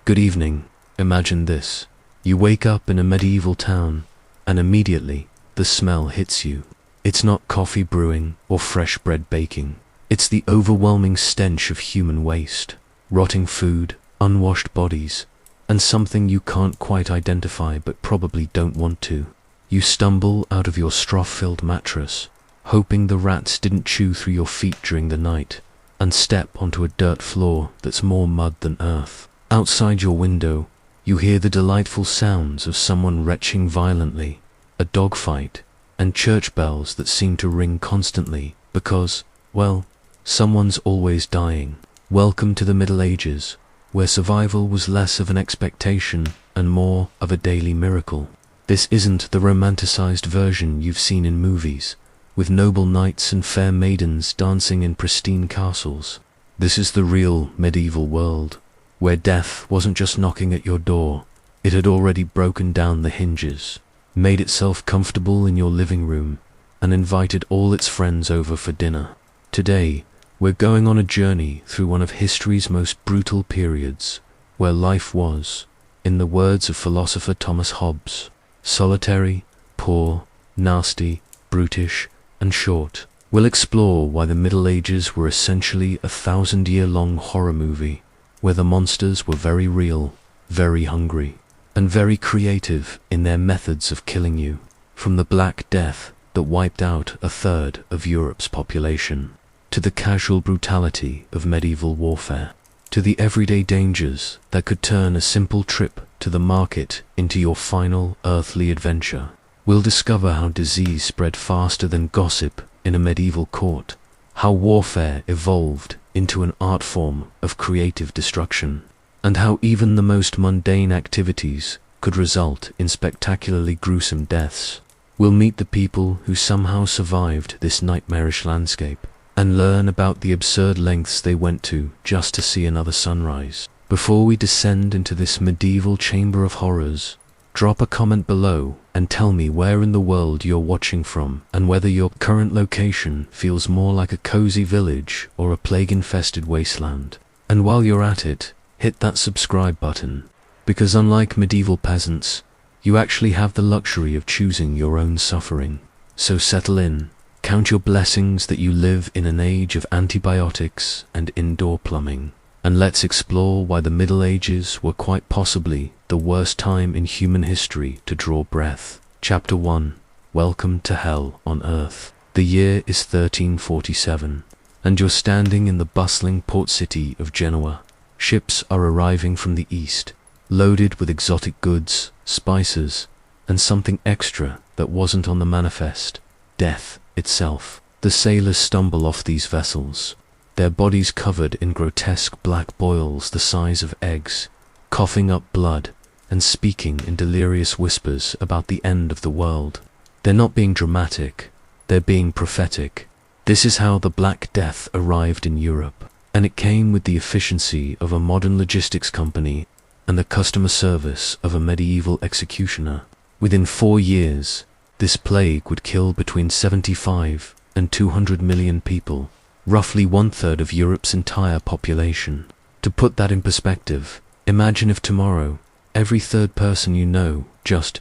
Good evening. Imagine this. You wake up in a medieval town, and immediately, the smell hits you. It's not coffee brewing or fresh bread baking. It's the overwhelming stench of human waste, rotting food, unwashed bodies, and something you can't quite identify but probably don't want to. You stumble out of your straw-filled mattress, hoping the rats didn't chew through your feet during the night, and step onto a dirt floor that's more mud than earth. Outside your window, you hear the delightful sounds of someone retching violently, a dogfight, and church bells that seem to ring constantly because, well, someone's always dying. Welcome to the Middle Ages, where survival was less of an expectation and more of a daily miracle. This isn't the romanticized version you've seen in movies, with noble knights and fair maidens dancing in pristine castles. This is the real medieval world, where death wasn't just knocking at your door, it had already broken down the hinges, made itself comfortable in your living room, and invited all its friends over for dinner. Today, we're going on a journey through one of history's most brutal periods, where life was, in the words of philosopher Thomas Hobbes, solitary, poor, nasty, brutish, and short. We'll explore why the Middle Ages were essentially a 1,000-year-long horror movie, where the monsters were very real, very hungry, and very creative in their methods of killing you, from the Black Death that wiped out a third of Europe's population, to the casual brutality of medieval warfare, to the everyday dangers that could turn a simple trip to the market into your final earthly adventure. We'll discover how disease spread faster than gossip in a medieval court, how warfare evolved into an art form of creative destruction, and how even the most mundane activities could result in spectacularly gruesome deaths. We'll meet the people who somehow survived this nightmarish landscape, and learn about the absurd lengths they went to just to see another sunrise. Before we descend into this medieval chamber of horrors, drop a comment below and tell me where in the world you're watching from and whether your current location feels more like a cozy village or a plague-infested wasteland. And while you're at it, hit that subscribe button, because unlike medieval peasants, you actually have the luxury of choosing your own suffering. So settle in, count your blessings that you live in an age of antibiotics and indoor plumbing, and let's explore why the Middle Ages were quite possibly the worst time in human history to draw breath. Chapter 1. Welcome to Hell on Earth. The year is 1347, and you're standing in the bustling port city of Genoa. Ships are arriving from the east, loaded with exotic goods, spices, and something extra that wasn't on the manifest: death itself. The sailors stumble off these vessels, their bodies covered in grotesque black boils the size of eggs, coughing up blood and speaking in delirious whispers about the end of the world. They're not being dramatic, they're being prophetic. This is how the Black Death arrived in Europe, and it came with the efficiency of a modern logistics company and the customer service of a medieval executioner. Within 4 years, this plague would kill between 75 and 200 million people, roughly 1/3 of Europe's entire population. To put that in perspective, imagine if tomorrow, every third person you know just ...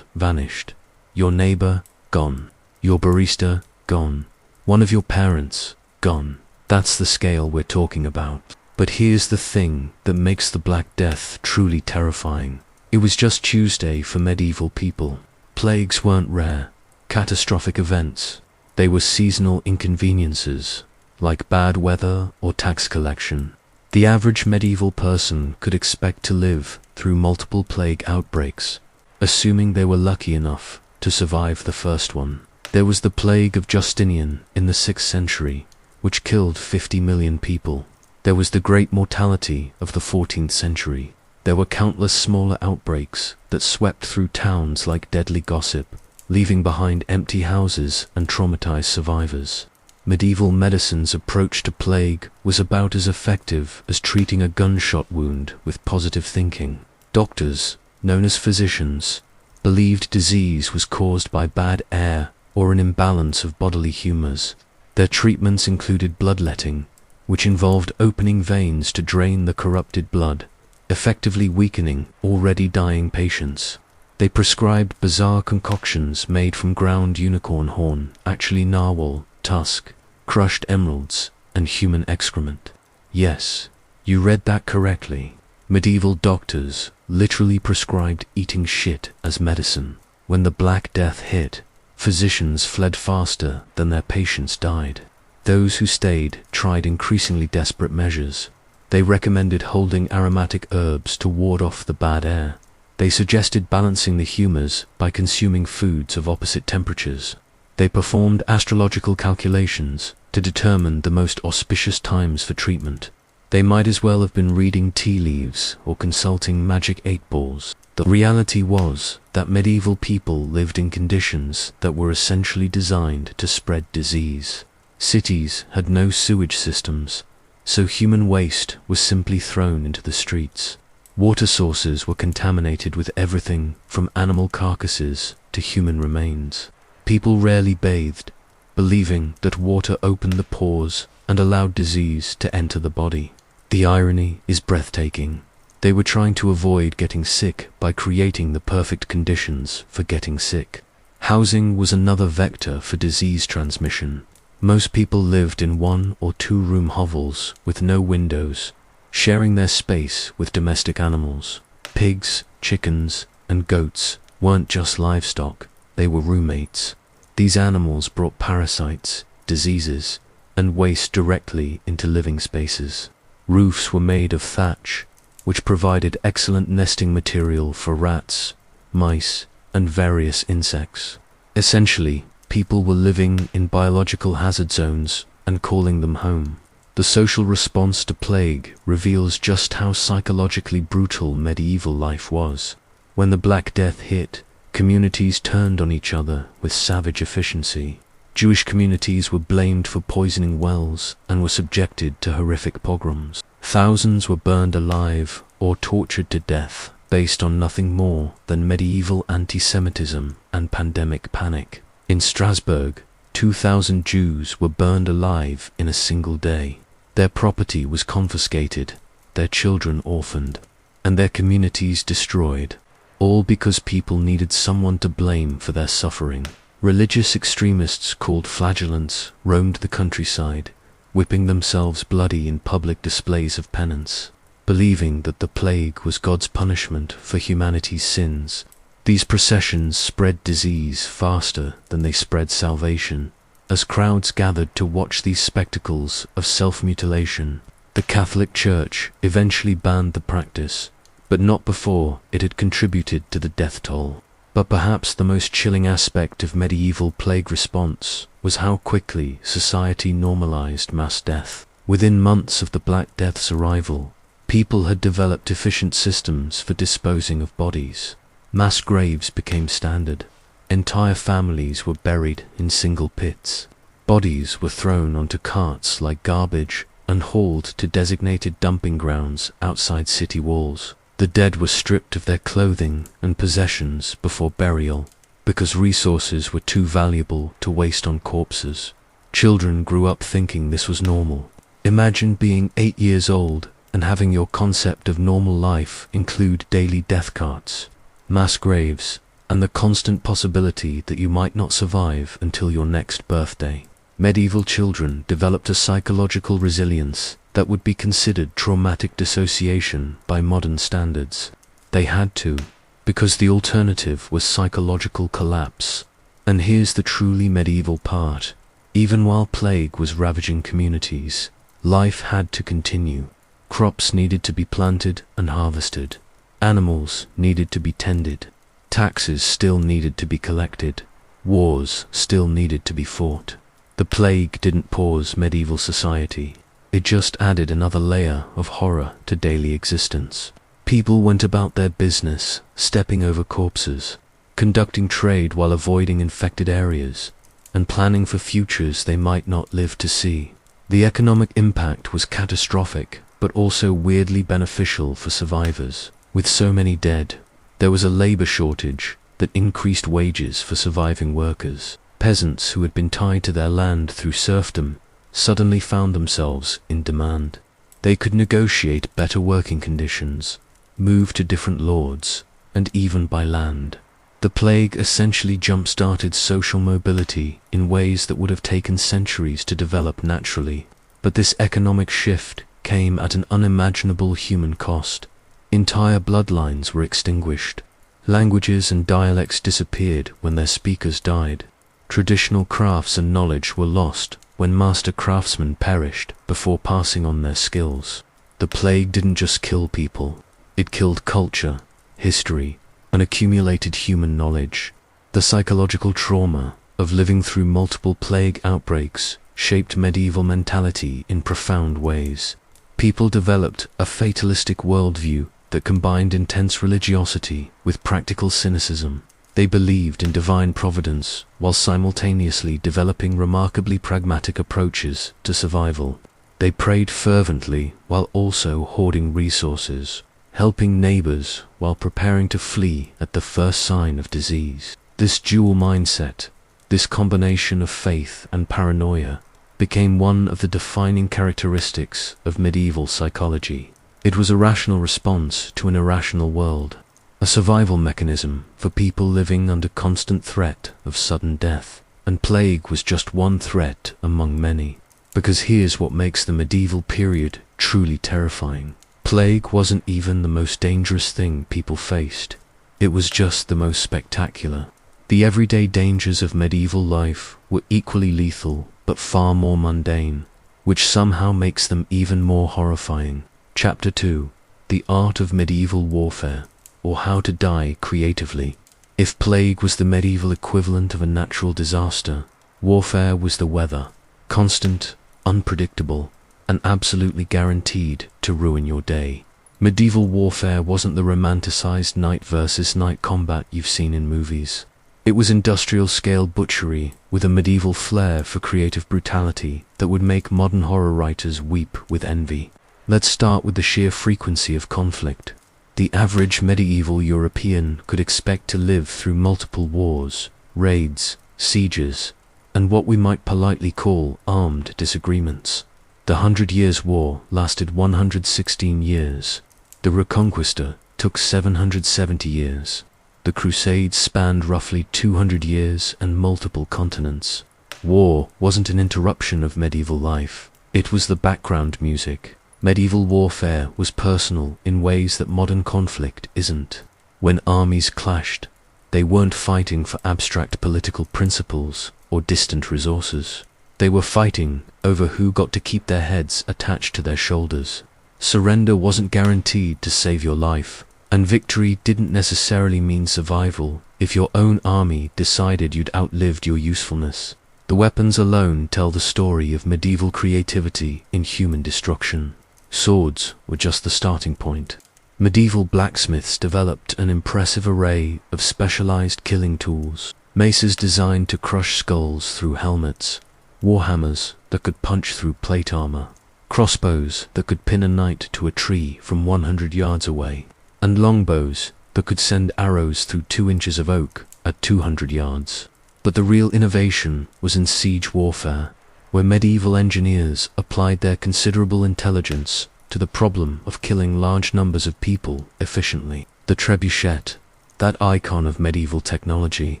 vanished. Your neighbor, gone. Your barista, gone. One of your parents, gone. That's the scale we're talking about. But here's the thing that makes the Black Death truly terrifying. It was just Tuesday for medieval people. Plagues weren't rare, catastrophic events. They were seasonal inconveniences, like bad weather or tax collection. The average medieval person could expect to live through multiple plague outbreaks, assuming they were lucky enough to survive the first one. There was the plague of Justinian in the 6th century, which killed 50 million people. There was the Great Mortality of the 14th century. There were countless smaller outbreaks that swept through towns like deadly gossip, leaving behind empty houses and traumatized survivors. Medieval medicine's approach to plague was about as effective as treating a gunshot wound with positive thinking. Doctors, known as physicians, believed disease was caused by bad air or an imbalance of bodily humors. Their treatments included bloodletting, which involved opening veins to drain the corrupted blood, effectively weakening already dying patients. They prescribed bizarre concoctions made from ground unicorn horn, actually narwhal, tusk, crushed emeralds, and human excrement. Yes, you read that correctly. Medieval doctors literally prescribed eating shit as medicine. When the Black Death hit, physicians fled faster than their patients died. Those who stayed tried increasingly desperate measures. They recommended holding aromatic herbs to ward off the bad air. They suggested balancing the humors by consuming foods of opposite temperatures. They performed astrological calculations to determine the most auspicious times for treatment. They might as well have been reading tea leaves or consulting magic 8-balls. The reality was that medieval people lived in conditions that were essentially designed to spread disease. Cities had no sewage systems, so human waste was simply thrown into the streets. Water sources were contaminated with everything from animal carcasses to human remains. People rarely bathed, believing that water opened the pores and allowed disease to enter the body. The irony is breathtaking. They were trying to avoid getting sick by creating the perfect conditions for getting sick. Housing was another vector for disease transmission. Most people lived in 1- or 2-room hovels with no windows, sharing their space with domestic animals. Pigs, chickens, and goats weren't just livestock, they were roommates. These animals brought parasites, diseases, and waste directly into living spaces. Roofs were made of thatch, which provided excellent nesting material for rats, mice, and various insects. Essentially, people were living in biological hazard zones and calling them home. The social response to plague reveals just how psychologically brutal medieval life was. When the Black Death hit, communities turned on each other with savage efficiency. Jewish communities were blamed for poisoning wells and were subjected to horrific pogroms. Thousands were burned alive or tortured to death based on nothing more than medieval anti-Semitism and pandemic panic. In Strasbourg, 2,000 Jews were burned alive in a single day. Their property was confiscated, their children orphaned, and their communities destroyed, all because people needed someone to blame for their suffering. Religious extremists called flagellants roamed the countryside, whipping themselves bloody in public displays of penance. Believing that the plague was God's punishment for humanity's sins, these processions spread disease faster than they spread salvation. As crowds gathered to watch these spectacles of self-mutilation, the Catholic Church eventually banned the practice, but not before it had contributed to the death toll. But perhaps the most chilling aspect of medieval plague response was how quickly society normalized mass death. Within months of the Black Death's arrival, people had developed efficient systems for disposing of bodies. Mass graves became standard. Entire families were buried in single pits. Bodies were thrown onto carts like garbage and hauled to designated dumping grounds outside city walls. The dead were stripped of their clothing and possessions before burial, because resources were too valuable to waste on corpses. Children grew up thinking this was normal. Imagine being 8 years old and having your concept of normal life include daily death carts, mass graves, and the constant possibility that you might not survive until your next birthday. Medieval children developed a psychological resilience that would be considered traumatic dissociation by modern standards. They had to, because the alternative was psychological collapse. And here's the truly medieval part. Even while plague was ravaging communities, life had to continue. Crops needed to be planted and harvested. Animals needed to be tended. Taxes still needed to be collected. Wars still needed to be fought. The plague didn't pause medieval society. It just added another layer of horror to daily existence. People went about their business, stepping over corpses, conducting trade while avoiding infected areas, and planning for futures they might not live to see. The economic impact was catastrophic, but also weirdly beneficial for survivors. With so many dead, there was a labor shortage that increased wages for surviving workers. Peasants who had been tied to their land through serfdom suddenly found themselves in demand. They could negotiate better working conditions, moved to different lords, and even by land. The plague essentially jump-started social mobility in ways that would have taken centuries to develop naturally. But this economic shift came at an unimaginable human cost. Entire bloodlines were extinguished. Languages and dialects disappeared when their speakers died. Traditional crafts and knowledge were lost when master craftsmen perished before passing on their skills. The plague didn't just kill people, it killed culture, history, and accumulated human knowledge. The psychological trauma of living through multiple plague outbreaks shaped medieval mentality in profound ways. People developed a fatalistic worldview that combined intense religiosity with practical cynicism. They believed in divine providence while simultaneously developing remarkably pragmatic approaches to survival. They prayed fervently while also hoarding resources, helping neighbors while preparing to flee at the first sign of disease. This dual mindset, this combination of faith and paranoia, became one of the defining characteristics of medieval psychology. It was a rational response to an irrational world, a survival mechanism for people living under constant threat of sudden death. And plague was just one threat among many. Because here's what makes the medieval period truly terrifying. Plague wasn't even the most dangerous thing people faced. It was just the most spectacular. The everyday dangers of medieval life were equally lethal, but far more mundane, which somehow makes them even more horrifying. Chapter 2: The Art of Medieval Warfare, or How to Die Creatively. If plague was the medieval equivalent of a natural disaster, warfare was the weather, constant, unpredictable, and absolutely guaranteed to ruin your day. Medieval warfare wasn't the romanticized knight versus knight combat you've seen in movies. It was industrial-scale butchery with a medieval flair for creative brutality that would make modern horror writers weep with envy. Let's start with the sheer frequency of conflict. The average medieval European could expect to live through multiple wars, raids, sieges, and what we might politely call armed disagreements. The 100 Years' War lasted 116 years. The Reconquista took 770 years. The Crusades spanned roughly 200 years and multiple continents. War wasn't an interruption of medieval life. It was the background music. Medieval warfare was personal in ways that modern conflict isn't. When armies clashed, they weren't fighting for abstract political principles or distant resources. They were fighting over who got to keep their heads attached to their shoulders. Surrender wasn't guaranteed to save your life, and victory didn't necessarily mean survival if your own army decided you'd outlived your usefulness. The weapons alone tell the story of medieval creativity in human destruction. Swords were just the starting point. Medieval blacksmiths developed an impressive array of specialized killing tools. Maces designed to crush skulls through helmets, warhammers that could punch through plate armor, crossbows that could pin a knight to a tree from 100 yards away, and longbows that could send arrows through 2 inches of oak at 200 yards. But the real innovation was in siege warfare, where medieval engineers applied their considerable intelligence to the problem of killing large numbers of people efficiently. The trebuchet, that icon of medieval technology,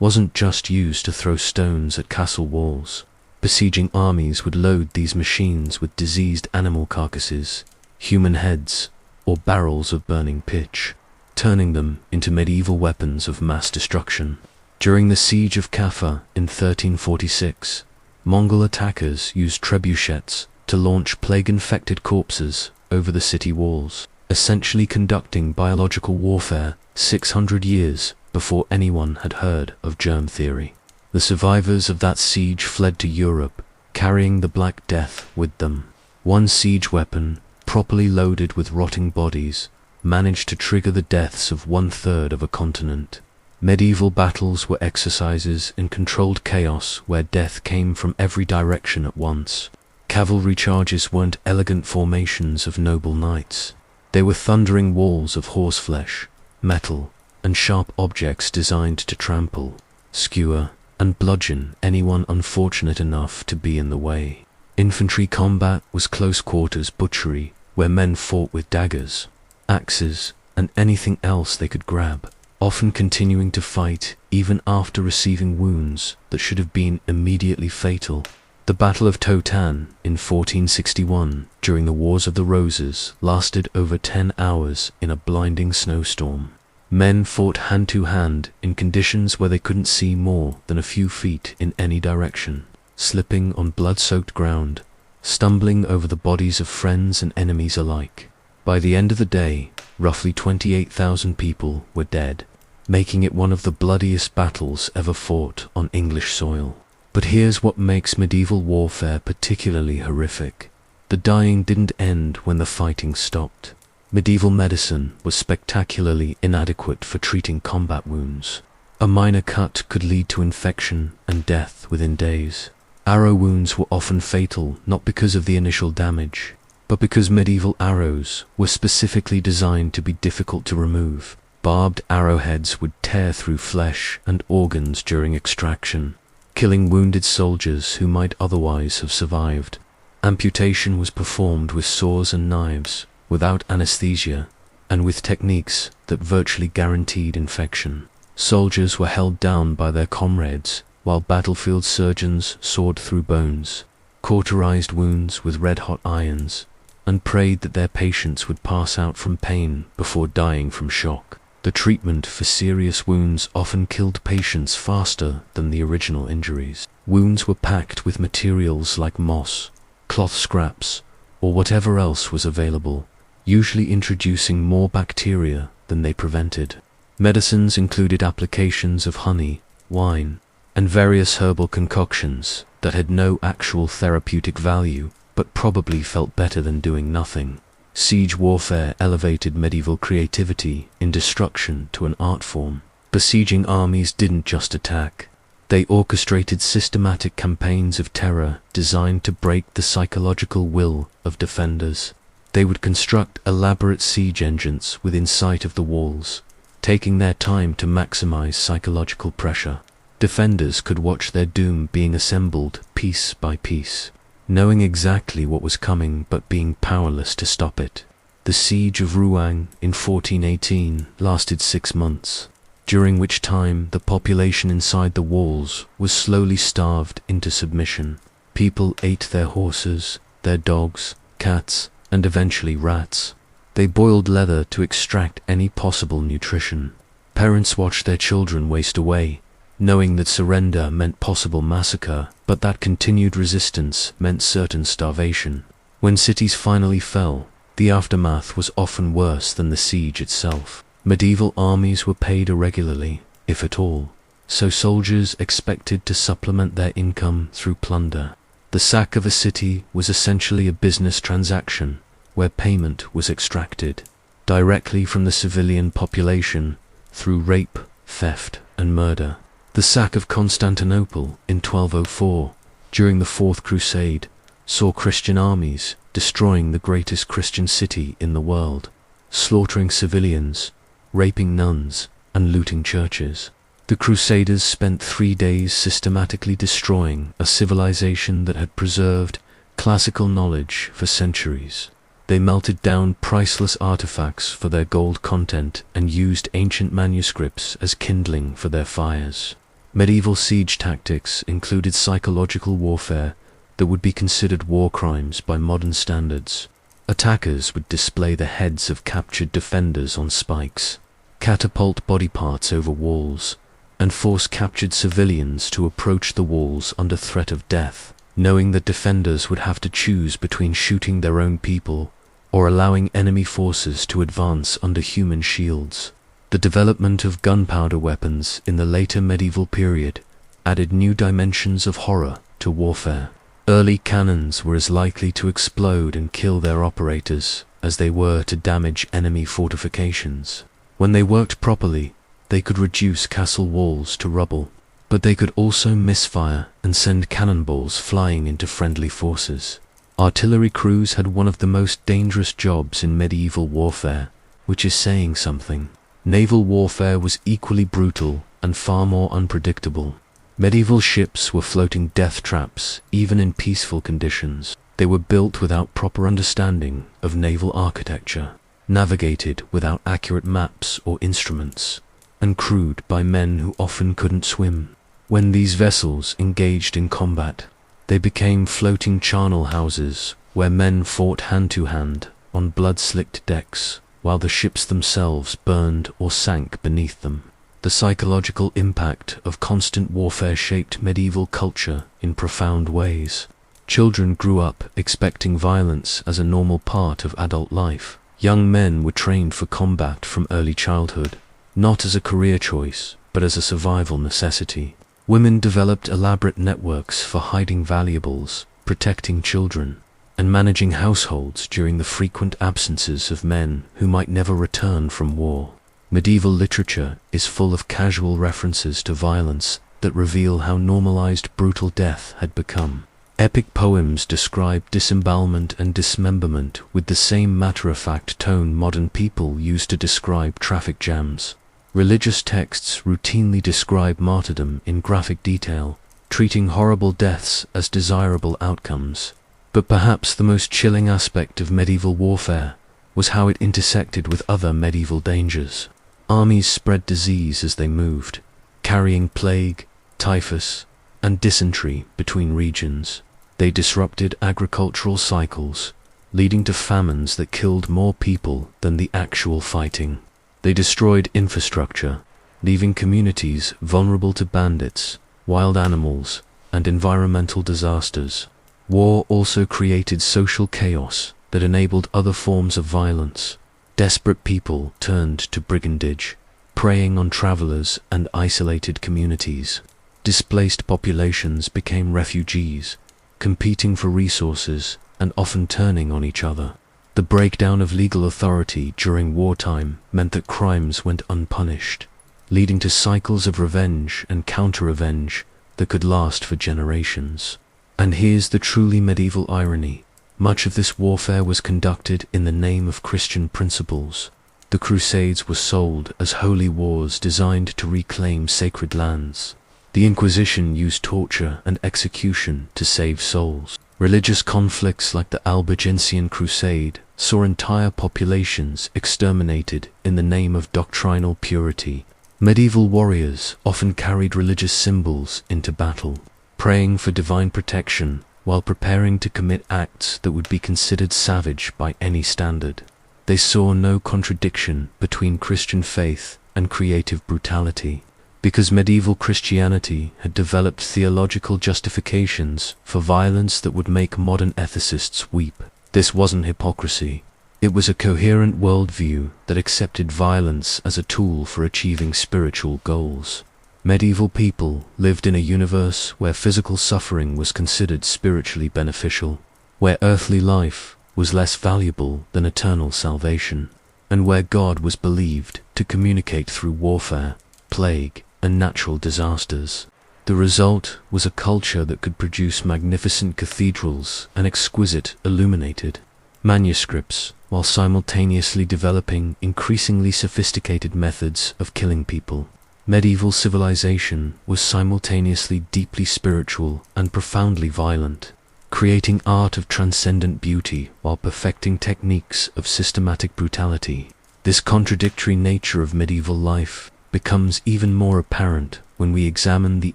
wasn't just used to throw stones at castle walls. Besieging armies would load these machines with diseased animal carcasses, human heads, or barrels of burning pitch, turning them into medieval weapons of mass destruction. During the siege of Kaffa in 1346, Mongol attackers used trebuchets to launch plague-infected corpses over the city walls, essentially conducting biological warfare 600 years before anyone had heard of germ theory. The survivors of that siege fled to Europe, carrying the Black Death with them. One siege weapon, properly loaded with rotting bodies, managed to trigger the deaths of 1/3 of a continent. Medieval battles were exercises in controlled chaos where death came from every direction at once. Cavalry charges weren't elegant formations of noble knights. They were thundering walls of horseflesh, metal, and sharp objects designed to trample, skewer, and bludgeon anyone unfortunate enough to be in the way. Infantry combat was close-quarters butchery, where men fought with daggers, axes, and anything else they could grab, often continuing to fight even after receiving wounds that should have been immediately fatal. The Battle of Totan in 1461 during the Wars of the Roses lasted over 10 hours in a blinding snowstorm. Men fought hand to hand in conditions where they couldn't see more than a few feet in any direction, slipping on blood-soaked ground, stumbling over the bodies of friends and enemies alike. By the end of the day, roughly 28,000 people were dead, making it one of the bloodiest battles ever fought on English soil. But here's what makes medieval warfare particularly horrific. The dying didn't end when the fighting stopped. Medieval medicine was spectacularly inadequate for treating combat wounds. A minor cut could lead to infection and death within days. Arrow wounds were often fatal not because of the initial damage, but because medieval arrows were specifically designed to be difficult to remove. Barbed arrowheads would tear through flesh and organs during extraction, killing wounded soldiers who might otherwise have survived. Amputation was performed with saws and knives, without anesthesia, and with techniques that virtually guaranteed infection. Soldiers were held down by their comrades, while battlefield surgeons sawed through bones, cauterized wounds with red-hot irons, and prayed that their patients would pass out from pain before dying from shock. The treatment for serious wounds often killed patients faster than the original injuries. Wounds were packed with materials like moss, cloth scraps, or whatever else was available, usually introducing more bacteria than they prevented. Medicines included applications of honey, wine, and various herbal concoctions that had no actual therapeutic value, but probably felt better than doing nothing. Siege warfare elevated medieval creativity in destruction to an art form. Besieging armies didn't just attack. They orchestrated systematic campaigns of terror designed to break the psychological will of defenders. They would construct elaborate siege engines within sight of the walls, taking their time to maximize psychological pressure. Defenders could watch their doom being assembled piece by piece, knowing exactly what was coming but being powerless to stop it. The siege of Rouen in 1418 lasted 6 months, during which time the population inside the walls was slowly starved into submission. People ate their horses, their dogs, cats, and eventually rats. They boiled leather to extract any possible nutrition. Parents watched their children waste away, knowing that surrender meant possible massacre, but that continued resistance meant certain starvation. When cities finally fell, the aftermath was often worse than the siege itself. Medieval armies were paid irregularly, if at all, so soldiers expected to supplement their income through plunder. The sack of a city was essentially a business transaction, where payment was extracted directly from the civilian population through rape, theft, and murder. The sack of Constantinople in 1204, during the Fourth Crusade, saw Christian armies destroying the greatest Christian city in the world, slaughtering civilians, raping nuns, and looting churches. The Crusaders spent 3 days systematically destroying a civilization that had preserved classical knowledge for centuries. They melted down priceless artifacts for their gold content and used ancient manuscripts as kindling for their fires. Medieval siege tactics included psychological warfare that would be considered war crimes by modern standards. Attackers would display the heads of captured defenders on spikes, catapult body parts over walls, and force captured civilians to approach the walls under threat of death, knowing that defenders would have to choose between shooting their own people or allowing enemy forces to advance under human shields. The development of gunpowder weapons in the later medieval period added new dimensions of horror to warfare. Early cannons were as likely to explode and kill their operators as they were to damage enemy fortifications. When they worked properly, they could reduce castle walls to rubble, but they could also misfire and send cannonballs flying into friendly forces. Artillery crews had one of the most dangerous jobs in medieval warfare, which is saying something. Naval warfare was equally brutal and far more unpredictable. Medieval ships were floating death traps even in peaceful conditions. They were built without proper understanding of naval architecture. navigated without accurate maps or instruments, and crewed by men who often couldn't swim. When these vessels engaged in combat, they became floating charnel houses where men fought hand-to-hand on blood-slicked decks, while the ships themselves burned or sank beneath them. The psychological impact of constant warfare shaped medieval culture in profound ways. Children grew up expecting violence as a normal part of adult life. Young men were trained for combat from early childhood, not as a career choice, but as a survival necessity. Women developed elaborate networks for hiding valuables, protecting children, and managing households during the frequent absences of men who might never return from war. Medieval literature is full of casual references to violence that reveal how normalized brutal death had become. Epic poems describe disembowelment and dismemberment with the same matter-of-fact tone modern people use to describe traffic jams. Religious texts routinely describe martyrdom in graphic detail, treating horrible deaths as desirable outcomes. But perhaps the most chilling aspect of medieval warfare was how it intersected with other medieval dangers. Armies spread disease as they moved, carrying plague, typhus, and dysentery between regions. They disrupted agricultural cycles, leading to famines that killed more people than the actual fighting. They destroyed infrastructure, leaving communities vulnerable to bandits, wild animals, and environmental disasters. War also created social chaos that enabled other forms of violence. Desperate people turned to brigandage, preying on travelers and isolated communities. Displaced populations became refugees, competing for resources and often turning on each other. The breakdown of legal authority during wartime meant that crimes went unpunished, leading to cycles of revenge and counter-revenge that could last for generations. And here's the truly medieval irony. Much of this warfare was conducted in the name of Christian principles. The Crusades were sold as holy wars designed to reclaim sacred lands. The Inquisition used torture and execution to save souls. Religious conflicts like the Albigensian Crusade saw entire populations exterminated in the name of doctrinal purity. Medieval warriors often carried religious symbols into battle, praying for divine protection while preparing to commit acts that would be considered savage by any standard. They saw no contradiction between Christian faith and creative brutality, because medieval Christianity had developed theological justifications for violence that would make modern ethicists weep. This wasn't hypocrisy. It was a coherent worldview that accepted violence as a tool for achieving spiritual goals. Medieval people lived in a universe where physical suffering was considered spiritually beneficial, where earthly life was less valuable than eternal salvation, and where God was believed to communicate through warfare, plague, and natural disasters. The result was a culture that could produce magnificent cathedrals and exquisite illuminated manuscripts, while simultaneously developing increasingly sophisticated methods of killing people. Medieval civilization was simultaneously deeply spiritual and profoundly violent, creating art of transcendent beauty while perfecting techniques of systematic brutality. This contradictory nature of medieval life becomes even more apparent when we examine the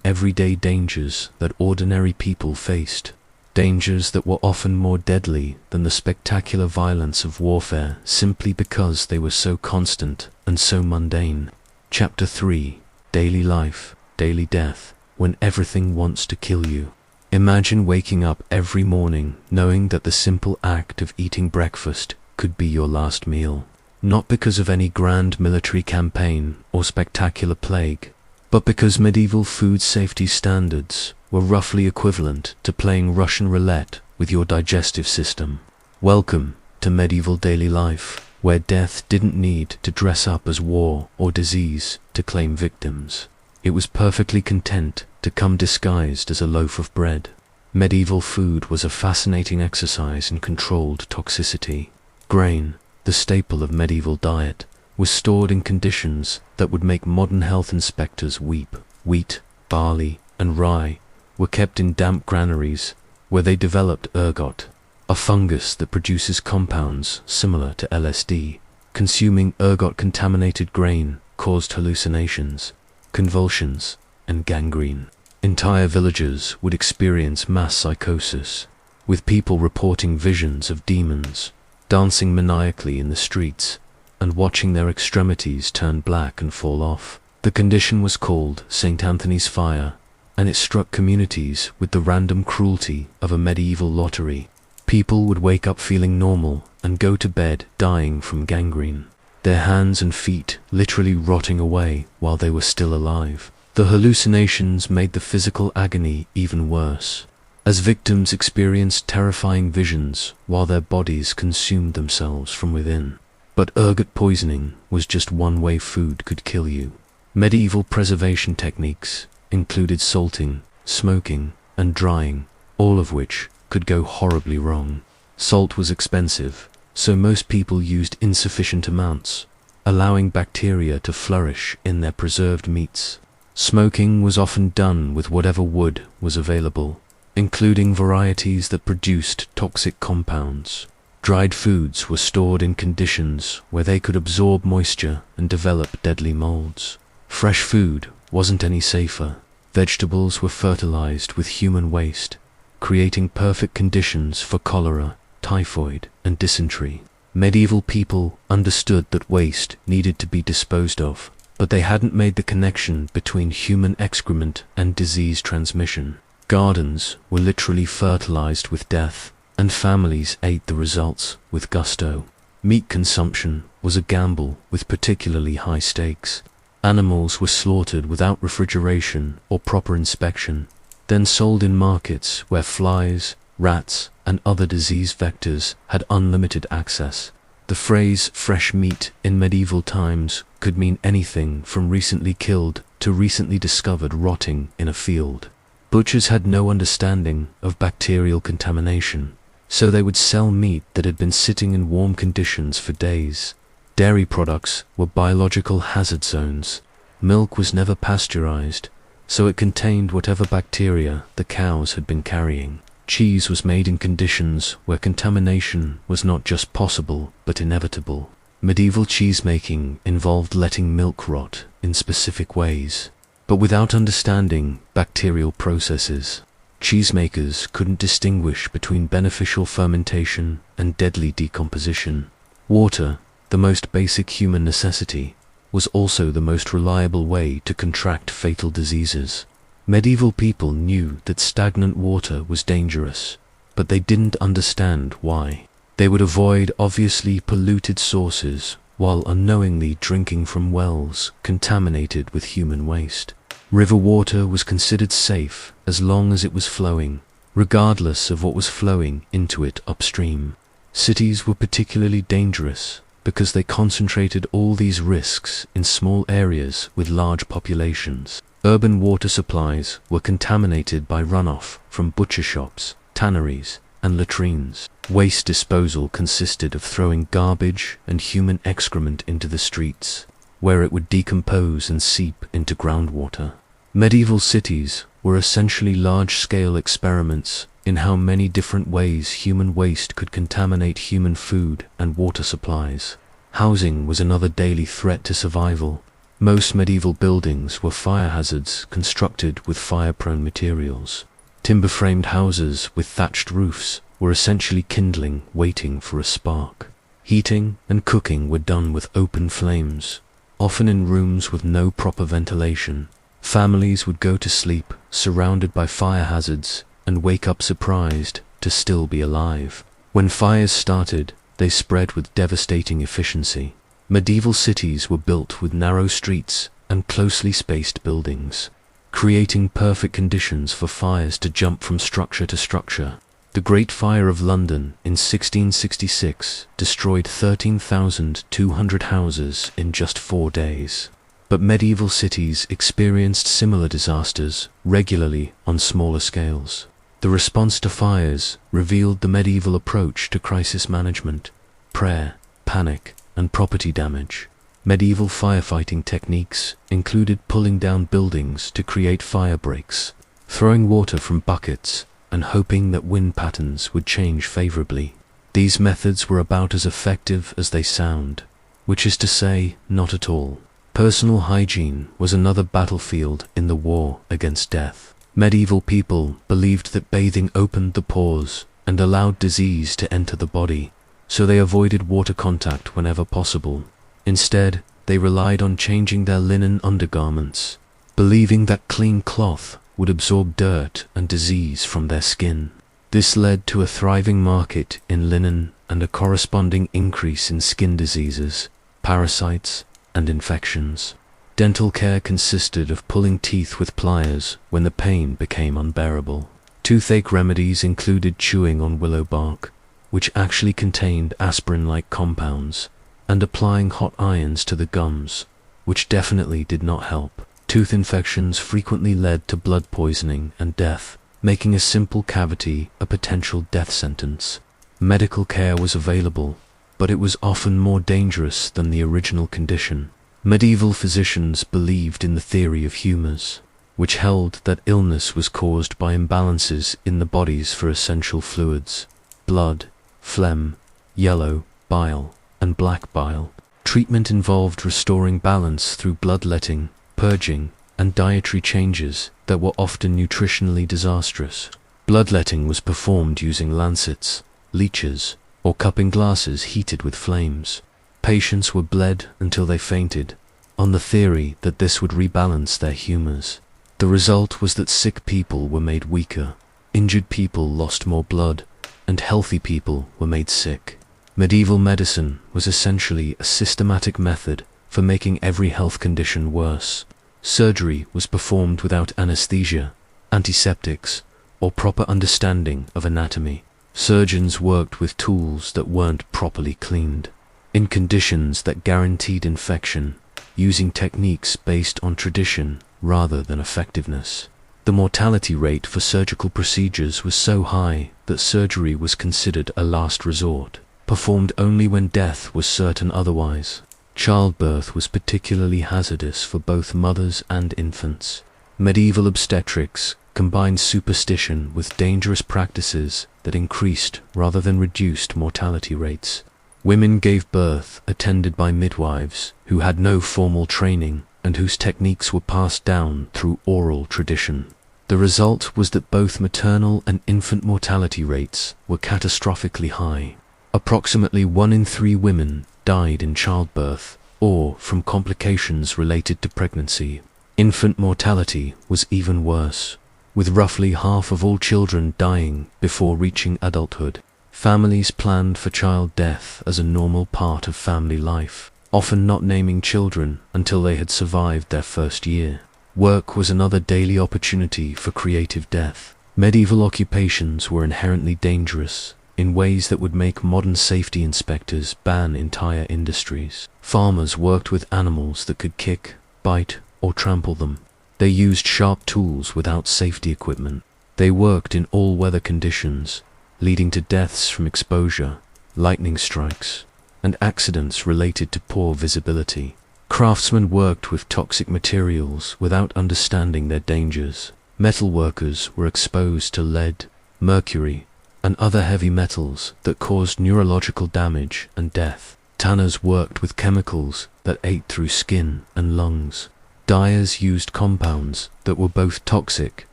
everyday dangers that ordinary people faced, dangers that were often more deadly than the spectacular violence of warfare simply because they were so constant and so mundane. Chapter 3: Daily Life, Daily Death, When Everything Wants to Kill You. Imagine waking up every morning knowing that the simple act of eating breakfast could be your last meal. Not because of any grand military campaign or spectacular plague, but because medieval food safety standards were roughly equivalent to playing Russian roulette with your digestive system. Welcome to medieval daily life, where death didn't need to dress up as war or disease to claim victims. It was perfectly content to come disguised as a loaf of bread. Medieval food was a fascinating exercise in controlled toxicity. Grain, the staple of medieval diet, was stored in conditions that would make modern health inspectors weep. Wheat, barley, and rye were kept in damp granaries where they developed ergot, a fungus that produces compounds similar to LSD. consuming ergot-contaminated grain caused hallucinations, convulsions, and gangrene. Entire villages would experience mass psychosis, with people reporting visions of demons, dancing maniacally in the streets, and watching their extremities turn black and fall off. The condition was called St. Anthony's Fire, and it struck communities with the random cruelty of a medieval lottery. People would wake up feeling normal and go to bed dying from gangrene, their hands and feet literally rotting away while they were still alive. The hallucinations made the physical agony even worse, as victims experienced terrifying visions while their bodies consumed themselves from within. But ergot poisoning was just one way food could kill you. Medieval preservation techniques included salting, smoking, and drying, all of which could go horribly wrong. Salt was expensive, so most people used insufficient amounts, allowing bacteria to flourish in their preserved meats. Smoking was often done with whatever wood was available, including varieties that produced toxic compounds. Dried foods were stored in conditions where they could absorb moisture and develop deadly molds. Fresh food wasn't any safer. Vegetables were fertilized with human waste, creating perfect conditions for cholera, typhoid, and dysentery. Medieval people understood that waste needed to be disposed of, but they hadn't made the connection between human excrement and disease transmission. Gardens were literally fertilized with death, and families ate the results with gusto. Meat consumption was a gamble with particularly high stakes. Animals were slaughtered without refrigeration or proper inspection, then sold in markets where flies, rats, and other disease vectors had unlimited access. The phrase fresh meat in medieval times could mean anything from recently killed to recently discovered rotting in a field. Butchers had no understanding of bacterial contamination, so they would sell meat that had been sitting in warm conditions for days. Dairy products were biological hazard zones. Milk was never pasteurized, so it contained whatever bacteria the cows had been carrying. Cheese was made in conditions where contamination was not just possible but inevitable. Medieval cheesemaking involved letting milk rot in specific ways, but without understanding bacterial processes, cheesemakers couldn't distinguish between beneficial fermentation and deadly decomposition. Water, the most basic human necessity, was also the most reliable way to contract fatal diseases. Medieval people knew that stagnant water was dangerous, but they didn't understand why. They would avoid obviously polluted sources while unknowingly drinking from wells contaminated with human waste. River water was considered safe as long as it was flowing, regardless of what was flowing into it upstream. Cities were particularly dangerous because they concentrated all these risks in small areas with large populations. Urban water supplies were contaminated by runoff from butcher shops, tanneries, and latrines. Waste disposal consisted of throwing garbage and human excrement into the streets, where it would decompose and seep into groundwater. Medieval cities were essentially large-scale experiments in how many different ways human waste could contaminate human food and water supplies. Housing was another daily threat to survival. Most medieval buildings were fire hazards constructed with fire-prone materials. Timber-framed houses with thatched roofs were essentially kindling waiting for a spark. Heating and cooking were done with open flames, often in rooms with no proper ventilation. Families would go to sleep surrounded by fire hazards and wake up surprised to still be alive. When fires started, they spread with devastating efficiency. Medieval cities were built with narrow streets and closely spaced buildings, creating perfect conditions for fires to jump from structure to structure. The Great Fire of London in 1666 destroyed 13,200 houses in just 4 days. But medieval cities experienced similar disasters regularly on smaller scales. The response to fires revealed the medieval approach to crisis management: prayer, panic, and property damage. Medieval firefighting techniques included pulling down buildings to create fire breaks, throwing water from buckets, and hoping that wind patterns would change favorably. These methods were about as effective as they sound. which is to say, not at all. Personal hygiene was another battlefield in the war against death. Medieval people believed that bathing opened the pores and allowed disease to enter the body, so they avoided water contact whenever possible. Instead, they relied on changing their linen undergarments, believing that clean cloth would absorb dirt and disease from their skin. This led to a thriving market in linen and a corresponding increase in skin diseases, parasites, and infections. Dental care consisted of pulling teeth with pliers when the pain became unbearable. Toothache remedies included chewing on willow bark, which actually contained aspirin-like compounds, and applying hot irons to the gums, which definitely did not help. Tooth infections frequently led to blood poisoning and death, making a simple cavity a potential death sentence. Medical care was available, but it was often more dangerous than the original condition. Medieval physicians believed in the theory of humors, which held that illness was caused by imbalances in the bodies for essential fluids: blood, phlegm, yellow bile, and black bile. Treatment involved restoring balance through bloodletting, purging, and dietary changes that were often nutritionally disastrous. Bloodletting was performed using lancets, leeches, or cupping glasses heated with flames. Patients were bled until they fainted, on the theory that this would rebalance their humors. The result was that sick people were made weaker, injured people lost more blood, and healthy people were made sick. Medieval medicine was essentially a systematic method for making every health condition worse. Surgery was performed without anesthesia, antiseptics, or proper understanding of anatomy. Surgeons worked with tools that weren't properly cleaned, in conditions that guaranteed infection, using techniques based on tradition rather than effectiveness. The mortality rate for surgical procedures was so high that surgery was considered a last resort, performed only when death was certain otherwise. Childbirth was particularly hazardous for both mothers and infants. Medieval obstetrics combined superstition with dangerous practices that increased rather than reduced mortality rates. Women gave birth attended by midwives who had no formal training and whose techniques were passed down through oral tradition. The result was that both maternal and infant mortality rates were catastrophically high. Approximately 1 in 3 women died in childbirth or from complications related to pregnancy. Infant mortality was even worse, with roughly half of all children dying before reaching adulthood. Families planned for child death as a normal part of family life, often not naming children until they had survived their first year. Work was another daily opportunity for creative death. Medieval occupations were inherently dangerous in ways that would make modern safety inspectors ban entire industries. Farmers worked with animals that could kick, bite, or trample them. They used sharp tools without safety equipment. They worked in all weather conditions, leading to deaths from exposure, lightning strikes, and accidents related to poor visibility. Craftsmen worked with toxic materials without understanding their dangers. Metal workers were exposed to lead, mercury, and other heavy metals that caused neurological damage and death. Tanners worked with chemicals that ate through skin and lungs. Dyers used compounds that were both toxic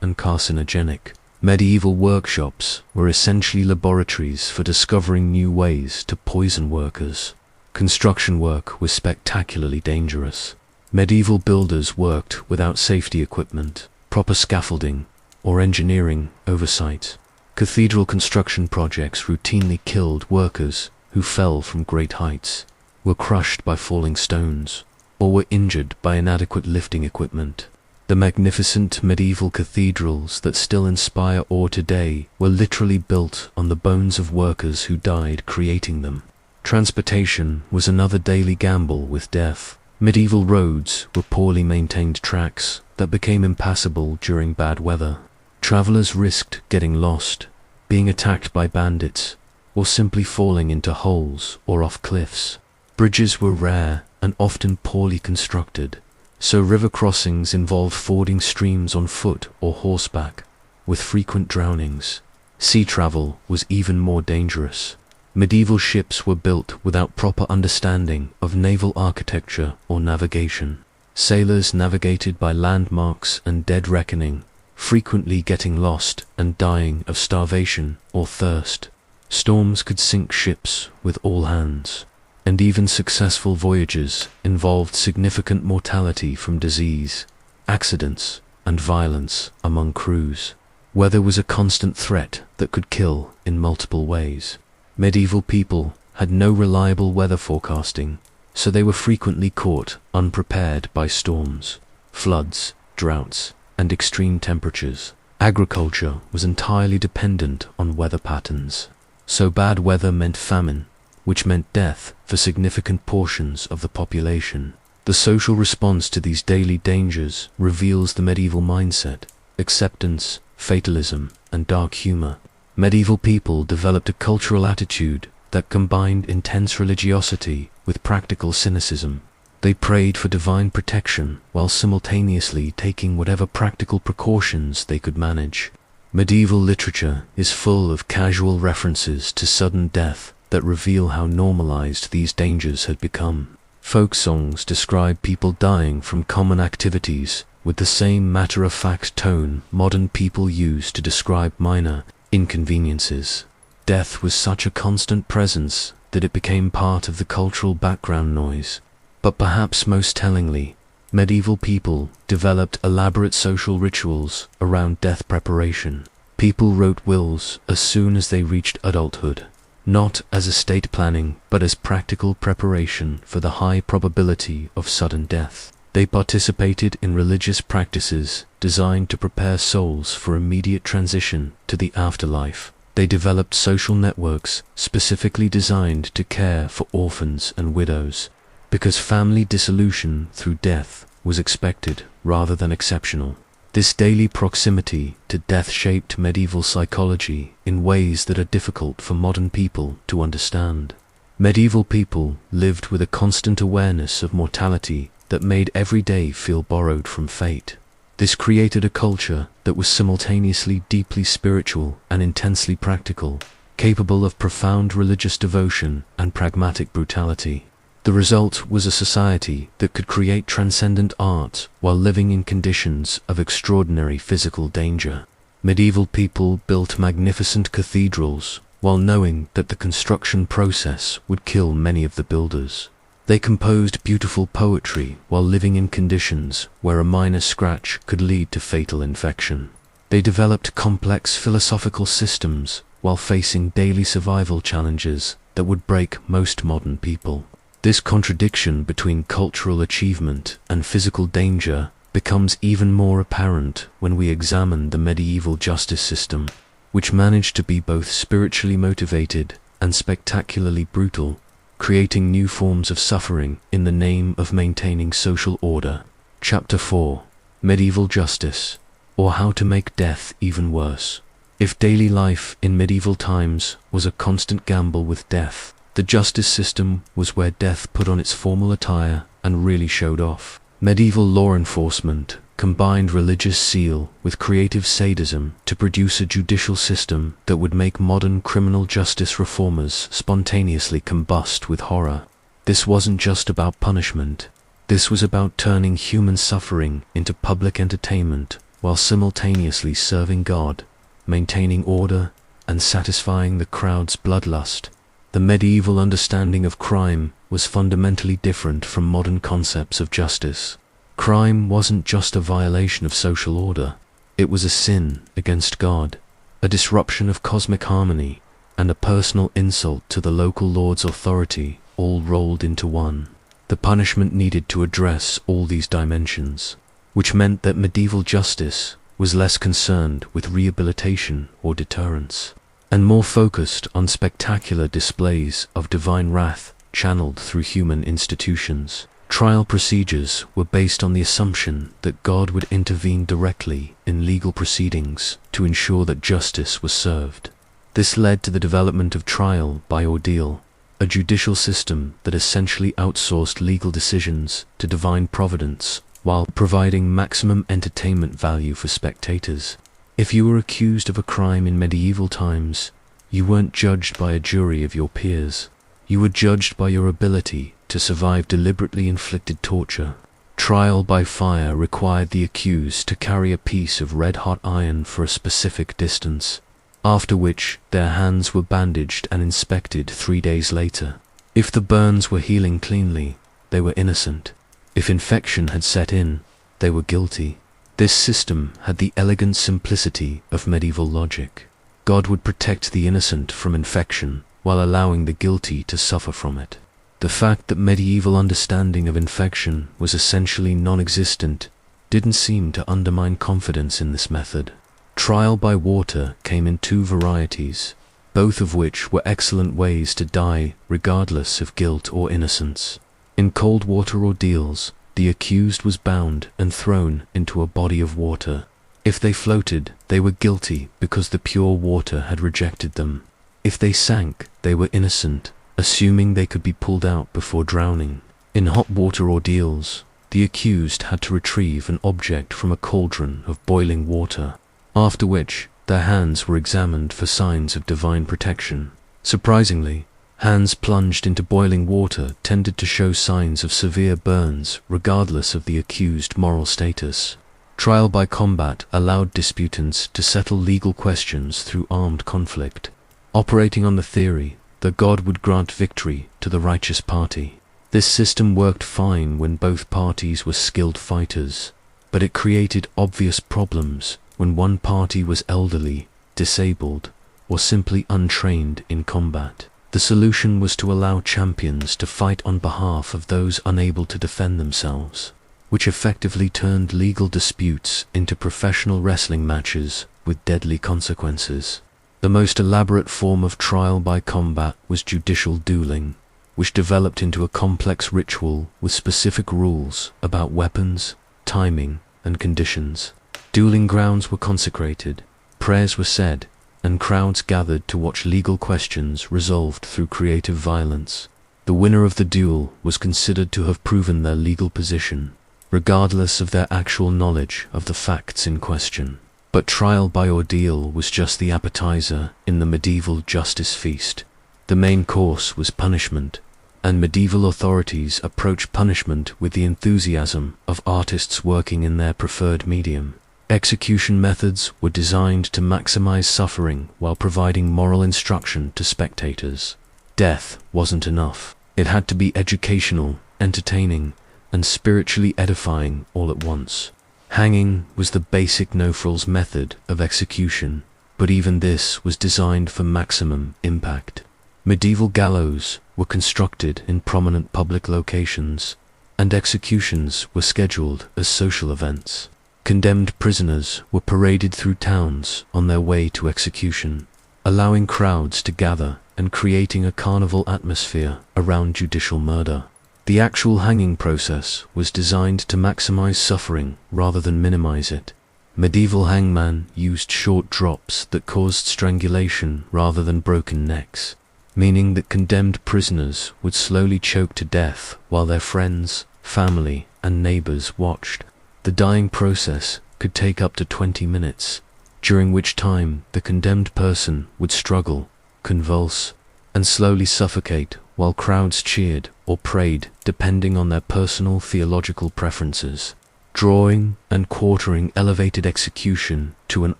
and carcinogenic. Medieval workshops were essentially laboratories for discovering new ways to poison workers. Construction work was spectacularly dangerous. Medieval builders worked without safety equipment, proper scaffolding, or engineering oversight. Cathedral construction projects routinely killed workers who fell from great heights, were crushed by falling stones, or were injured by inadequate lifting equipment. The magnificent medieval cathedrals that still inspire awe today were literally built on the bones of workers who died creating them. Transportation was another daily gamble with death. Medieval roads were poorly maintained tracks that became impassable during bad weather. Travelers risked getting lost, being attacked by bandits, or simply falling into holes or off cliffs. Bridges were rare and often poorly constructed, so river crossings involved fording streams on foot or horseback, with frequent drownings. Sea travel was even more dangerous. Medieval ships were built without proper understanding of naval architecture or navigation. Sailors navigated by landmarks and dead reckoning, frequently getting lost and dying of starvation or thirst. Storms could sink ships with all hands, and even successful voyages involved significant mortality from disease, accidents, and violence among crews. Weather was a constant threat that could kill in multiple ways. Medieval people had no reliable weather forecasting, so they were frequently caught unprepared by storms, floods, droughts, and extreme temperatures. Agriculture was entirely dependent on weather patterns, so bad weather meant famine, which meant death for significant portions of the population. The social response to these daily dangers reveals the medieval mindset: acceptance, fatalism, and dark humor. Medieval people developed a cultural attitude that combined intense religiosity with practical cynicism. They prayed for divine protection while simultaneously taking whatever practical precautions they could manage. Medieval literature is full of casual references to sudden death that reveal how normalized these dangers had become. Folk songs describe people dying from common activities with the same matter-of-fact tone modern people use to describe minor inconveniences. Death was such a constant presence that it became part of the cultural background noise. But perhaps most tellingly, medieval people developed elaborate social rituals around death preparation. People wrote wills as soon as they reached adulthood, not as estate planning but as practical preparation for the high probability of sudden death. They participated in religious practices designed to prepare souls for immediate transition to the afterlife. They developed social networks specifically designed to care for orphans and widows, because family dissolution through death was expected rather than exceptional. This daily proximity to death shaped medieval psychology in ways that are difficult for modern people to understand. Medieval people lived with a constant awareness of mortality that made every day feel borrowed from fate. This created a culture that was simultaneously deeply spiritual and intensely practical, capable of profound religious devotion and pragmatic brutality. The result was a society that could create transcendent art while living in conditions of extraordinary physical danger. Medieval people built magnificent cathedrals while knowing that the construction process would kill many of the builders. They composed beautiful poetry while living in conditions where a minor scratch could lead to fatal infection. They developed complex philosophical systems while facing daily survival challenges that would break most modern people. This contradiction between cultural achievement and physical danger becomes even more apparent when we examine the medieval justice system, which managed to be both spiritually motivated and spectacularly brutal, creating new forms of suffering in the name of maintaining social order. Chapter 4: Medieval Justice, or How to Make Death Even Worse. If daily life in medieval times was a constant gamble with death, the justice system was where death put on its formal attire and really showed off. Medieval law enforcement combined religious zeal with creative sadism to produce a judicial system that would make modern criminal justice reformers spontaneously combust with horror. This wasn't just about punishment. This was about turning human suffering into public entertainment while simultaneously serving God, maintaining order, and satisfying the crowd's bloodlust. The medieval understanding of crime was fundamentally different from modern concepts of justice. Crime wasn't just a violation of social order. It was a sin against God, a disruption of cosmic harmony, and a personal insult to the local lord's authority, all rolled into one. The punishment needed to address all these dimensions, which meant that medieval justice was less concerned with rehabilitation or deterrence, and more focused on spectacular displays of divine wrath channeled through human institutions. Trial procedures were based on the assumption that God would intervene directly in legal proceedings to ensure that justice was served. This led to the development of trial by ordeal, a judicial system that essentially outsourced legal decisions to divine providence while providing maximum entertainment value for spectators. If you were accused of a crime in medieval times, You weren't judged by a jury of your peers. You were judged by your ability to survive deliberately inflicted torture. Trial by fire required the accused to carry a piece of red-hot iron for a specific distance, after which their hands were bandaged and inspected 3 days later. If the burns were healing cleanly, they were innocent. If infection had set in, they were guilty. This system had the elegant simplicity of medieval logic. God would protect the innocent from infection while allowing the guilty to suffer from it. The fact that medieval understanding of infection was essentially non-existent didn't seem to undermine confidence in this method. Trial by water came in 2 varieties, both of which were excellent ways to die regardless of guilt or innocence. In cold water ordeals, the accused was bound and thrown into a body of water. If they floated, they were guilty because the pure water had rejected them. If they sank, they were innocent, assuming they could be pulled out before drowning. In hot water ordeals, the accused had to retrieve an object from a cauldron of boiling water, after which their hands were examined for signs of divine protection. Surprisingly, hands plunged into boiling water tended to show signs of severe burns regardless of the accused moral status. Trial by combat allowed disputants to settle legal questions through armed conflict, operating on the theory that God would grant victory to the righteous party. This system worked fine when both parties were skilled fighters, but it created obvious problems when one party was elderly, disabled, or simply untrained in combat. The solution was to allow champions to fight on behalf of those unable to defend themselves, which effectively turned legal disputes into professional wrestling matches with deadly consequences. The most elaborate form of trial by combat was judicial dueling, which developed into a complex ritual with specific rules about weapons, timing, and conditions. Dueling grounds were consecrated, prayers were said, and crowds gathered to watch legal questions resolved through creative violence. The winner of the duel was considered to have proven their legal position, regardless of their actual knowledge of the facts in question. But trial by ordeal was just the appetizer in the medieval justice feast. The main course was punishment, and medieval authorities approached punishment with the enthusiasm of artists working in their preferred medium. Execution methods were designed to maximize suffering while providing moral instruction to spectators. Death wasn't enough. It had to be educational, entertaining, and spiritually edifying all at once. Hanging was the basic no-frills method of execution, but even this was designed for maximum impact. Medieval gallows were constructed in prominent public locations, and executions were scheduled as social events. Condemned prisoners were paraded through towns on their way to execution, allowing crowds to gather and creating a carnival atmosphere around judicial murder. The actual hanging process was designed to maximize suffering rather than minimize it. Medieval hangmen used short drops that caused strangulation rather than broken necks, meaning that condemned prisoners would slowly choke to death while their friends, family, and neighbors watched. The dying process could take up to 20 minutes, during which time the condemned person would struggle, convulse, and slowly suffocate while crowds cheered or prayed depending on their personal theological preferences. Drawing and quartering elevated execution to an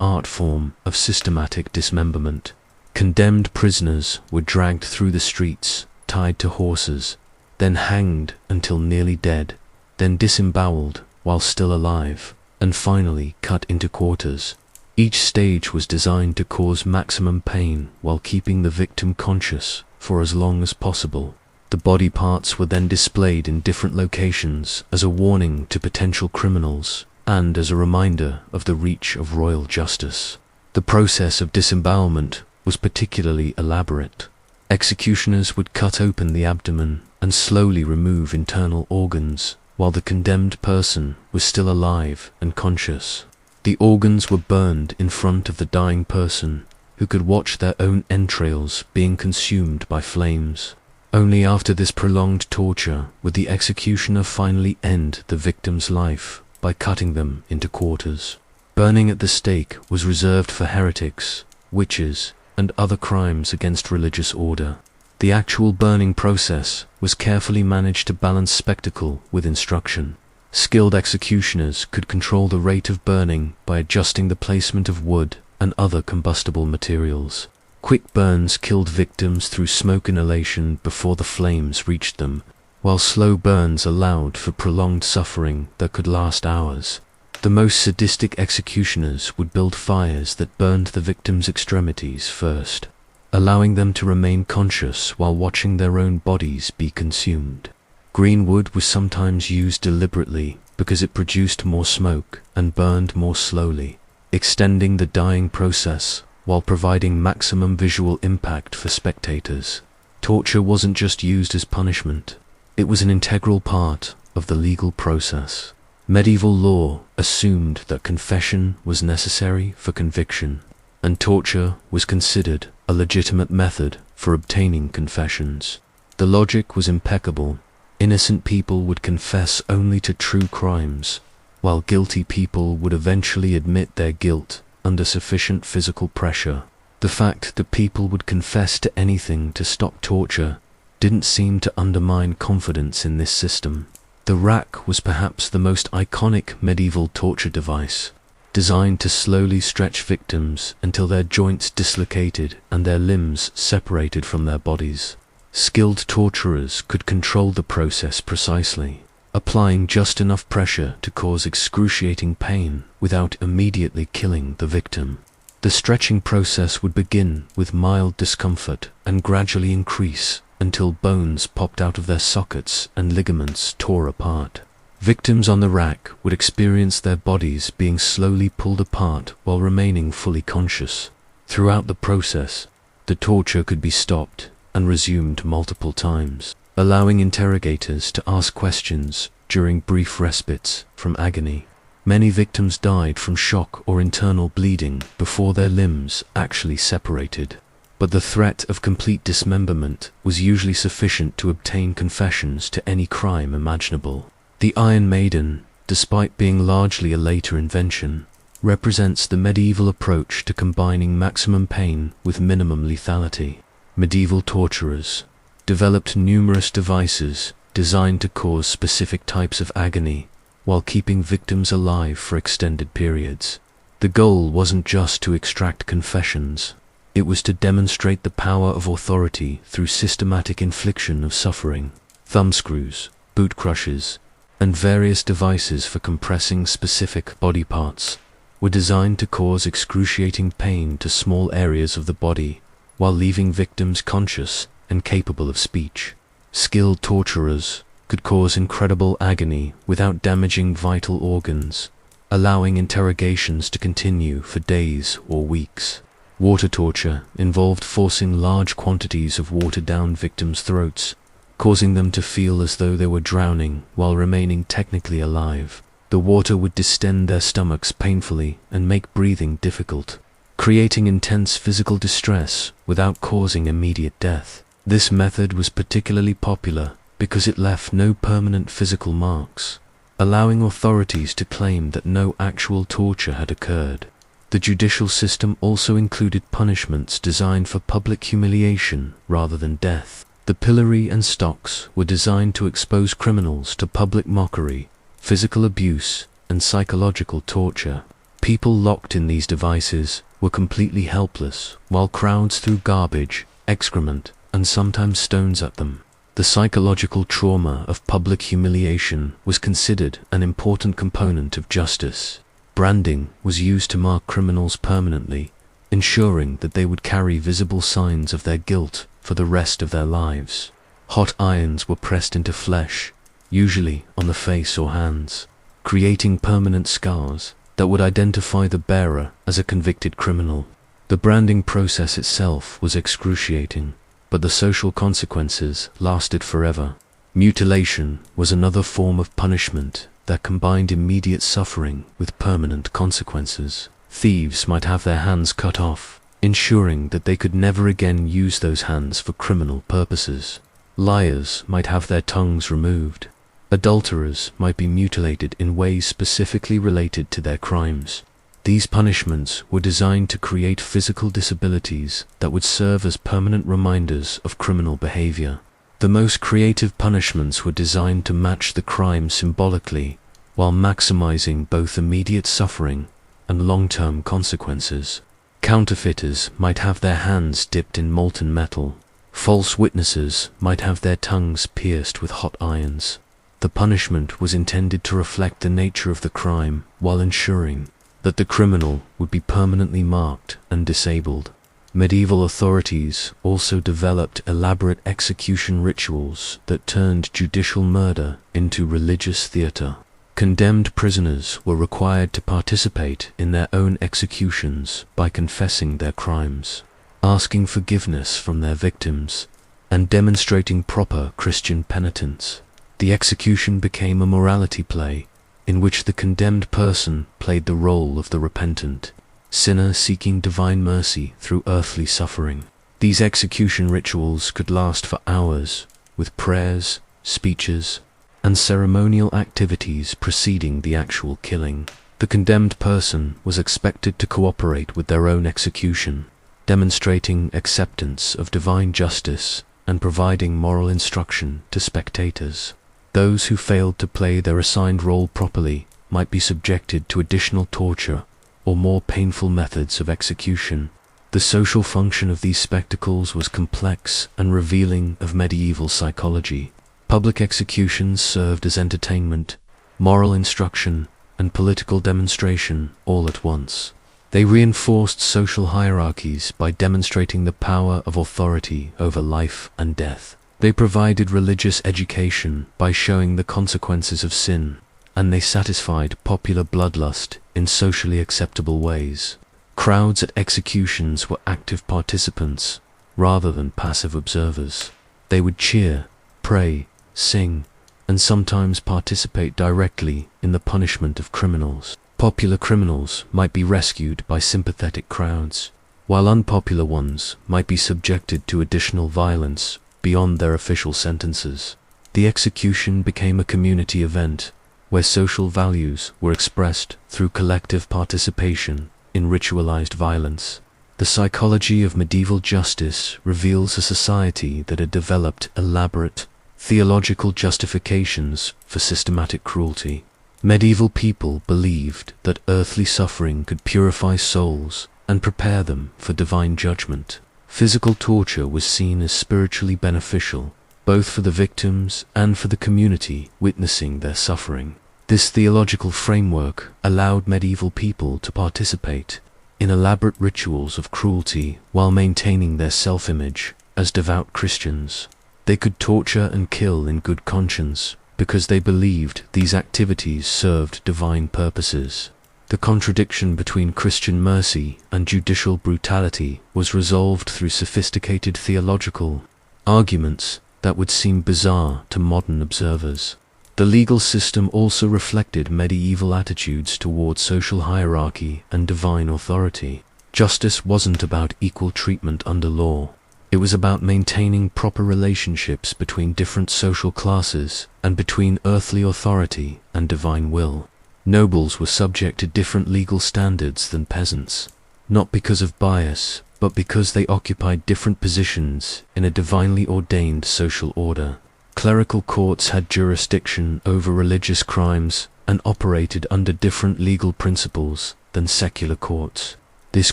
art form of systematic dismemberment. Condemned prisoners were dragged through the streets, tied to horses, then hanged until nearly dead, then disemboweled while still alive, and finally cut into quarters. Each stage was designed to cause maximum pain while keeping the victim conscious for as long as possible. The body parts were then displayed in different locations as a warning to potential criminals and as a reminder of the reach of royal justice. The process of disembowelment was particularly elaborate. Executioners would cut open the abdomen and slowly remove internal organs while the condemned person was still alive and conscious. The organs were burned in front of the dying person, who could watch their own entrails being consumed by flames. Only after this prolonged torture would the executioner finally end the victim's life by cutting them into quarters. Burning at the stake was reserved for heretics, witches, and other crimes against religious order. The actual burning process was carefully managed to balance spectacle with instruction. Skilled executioners could control the rate of burning by adjusting the placement of wood and other combustible materials. Quick burns killed victims through smoke inhalation before the flames reached them, while slow burns allowed for prolonged suffering that could last hours. The most sadistic executioners would build fires that burned the victims' extremities first, allowing them to remain conscious while watching their own bodies be consumed. Green wood was sometimes used deliberately because it produced more smoke and burned more slowly, extending the dying process while providing maximum visual impact for spectators. Torture wasn't just used as punishment, it was an integral part of the legal process. Medieval law assumed that confession was necessary for conviction, and torture was considered a legitimate method for obtaining confessions. The logic was impeccable. Innocent people would confess only to true crimes, while guilty people would eventually admit their guilt under sufficient physical pressure. The fact that people would confess to anything to stop torture didn't seem to undermine confidence in this system. The rack was perhaps the most iconic medieval torture device, designed to slowly stretch victims until their joints dislocated and their limbs separated from their bodies. Skilled torturers could control the process precisely, applying just enough pressure to cause excruciating pain without immediately killing the victim. The stretching process would begin with mild discomfort and gradually increase until bones popped out of their sockets and ligaments tore apart. Victims on the rack would experience their bodies being slowly pulled apart while remaining fully conscious. Throughout the process, the torture could be stopped and resumed multiple times, allowing interrogators to ask questions during brief respites from agony. Many victims died from shock or internal bleeding before their limbs actually separated, but the threat of complete dismemberment was usually sufficient to obtain confessions to any crime imaginable. The Iron Maiden, despite being largely a later invention, represents the medieval approach to combining maximum pain with minimum lethality. Medieval torturers developed numerous devices designed to cause specific types of agony while keeping victims alive for extended periods. The goal wasn't just to extract confessions, it was to demonstrate the power of authority through systematic infliction of suffering. Thumbscrews, boot crushes, and various devices for compressing specific body parts were designed to cause excruciating pain to small areas of the body while leaving victims conscious and capable of speech. Skilled torturers could cause incredible agony without damaging vital organs, allowing interrogations to continue for days or weeks. Water torture involved forcing large quantities of water down victims' throats, causing them to feel as though they were drowning while remaining technically alive. The water would distend their stomachs painfully and make breathing difficult, creating intense physical distress without causing immediate death. This method was particularly popular because it left no permanent physical marks, allowing authorities to claim that no actual torture had occurred. The judicial system also included punishments designed for public humiliation rather than death. The pillory and stocks were designed to expose criminals to public mockery, physical abuse, and psychological torture. People locked in these devices were completely helpless, while crowds threw garbage, excrement, and sometimes stones at them. The psychological trauma of public humiliation was considered an important component of justice. Branding was used to mark criminals permanently, ensuring that they would carry visible signs of their guilt for the rest of their lives. Hot irons were pressed into flesh, usually on the face or hands, creating permanent scars that would identify the bearer as a convicted criminal. The branding process itself was excruciating, but the social consequences lasted forever. Mutilation was another form of punishment that combined immediate suffering with permanent consequences. Thieves might have their hands cut off, ensuring that they could never again use those hands for criminal purposes. Liars might have their tongues removed. Adulterers might be mutilated in ways specifically related to their crimes. These punishments were designed to create physical disabilities that would serve as permanent reminders of criminal behavior. The most creative punishments were designed to match the crime symbolically, while maximizing both immediate suffering and long-term consequences. Counterfeiters might have their hands dipped in molten metal. False witnesses might have their tongues pierced with hot irons. The punishment was intended to reflect the nature of the crime while ensuring that the criminal would be permanently marked and disabled. Medieval authorities also developed elaborate execution rituals that turned judicial murder into religious theater. Condemned prisoners were required to participate in their own executions by confessing their crimes, asking forgiveness from their victims, and demonstrating proper Christian penitence. The execution became a morality play in which the condemned person played the role of the repentant sinner seeking divine mercy through earthly suffering. These execution rituals could last for hours, with prayers, speeches, and ceremonial activities preceding the actual killing. The condemned person was expected to cooperate with their own execution, demonstrating acceptance of divine justice and providing moral instruction to spectators. Those who failed to play their assigned role properly might be subjected to additional torture or more painful methods of execution. The social function of these spectacles was complex and revealing of medieval psychology. Public executions served as entertainment, moral instruction, and political demonstration all at once. They reinforced social hierarchies by demonstrating the power of authority over life and death. They provided religious education by showing the consequences of sin, and they satisfied popular bloodlust in socially acceptable ways. Crowds at executions were active participants rather than passive observers. They would cheer, pray, sing, and sometimes participate directly in the punishment of criminals. Popular criminals might be rescued by sympathetic crowds, while unpopular ones might be subjected to additional violence beyond their official sentences. The execution became a community event where social values were expressed through collective participation in ritualized violence. The psychology of medieval justice reveals a society that had developed elaborate theological justifications for systematic cruelty. Medieval people believed that earthly suffering could purify souls and prepare them for divine judgment. Physical torture was seen as spiritually beneficial, both for the victims and for the community witnessing their suffering. This theological framework allowed medieval people to participate in elaborate rituals of cruelty while maintaining their self-image as devout Christians. They could torture and kill in good conscience because they believed these activities served divine purposes. The contradiction between Christian mercy and judicial brutality was resolved through sophisticated theological arguments that would seem bizarre to modern observers. The legal system also reflected medieval attitudes toward social hierarchy and divine authority. Justice wasn't about equal treatment under law. It was about maintaining proper relationships between different social classes and between earthly authority and divine will. Nobles were subject to different legal standards than peasants, not because of bias, but because they occupied different positions in a divinely ordained social order. Clerical courts had jurisdiction over religious crimes and operated under different legal principles than secular courts. This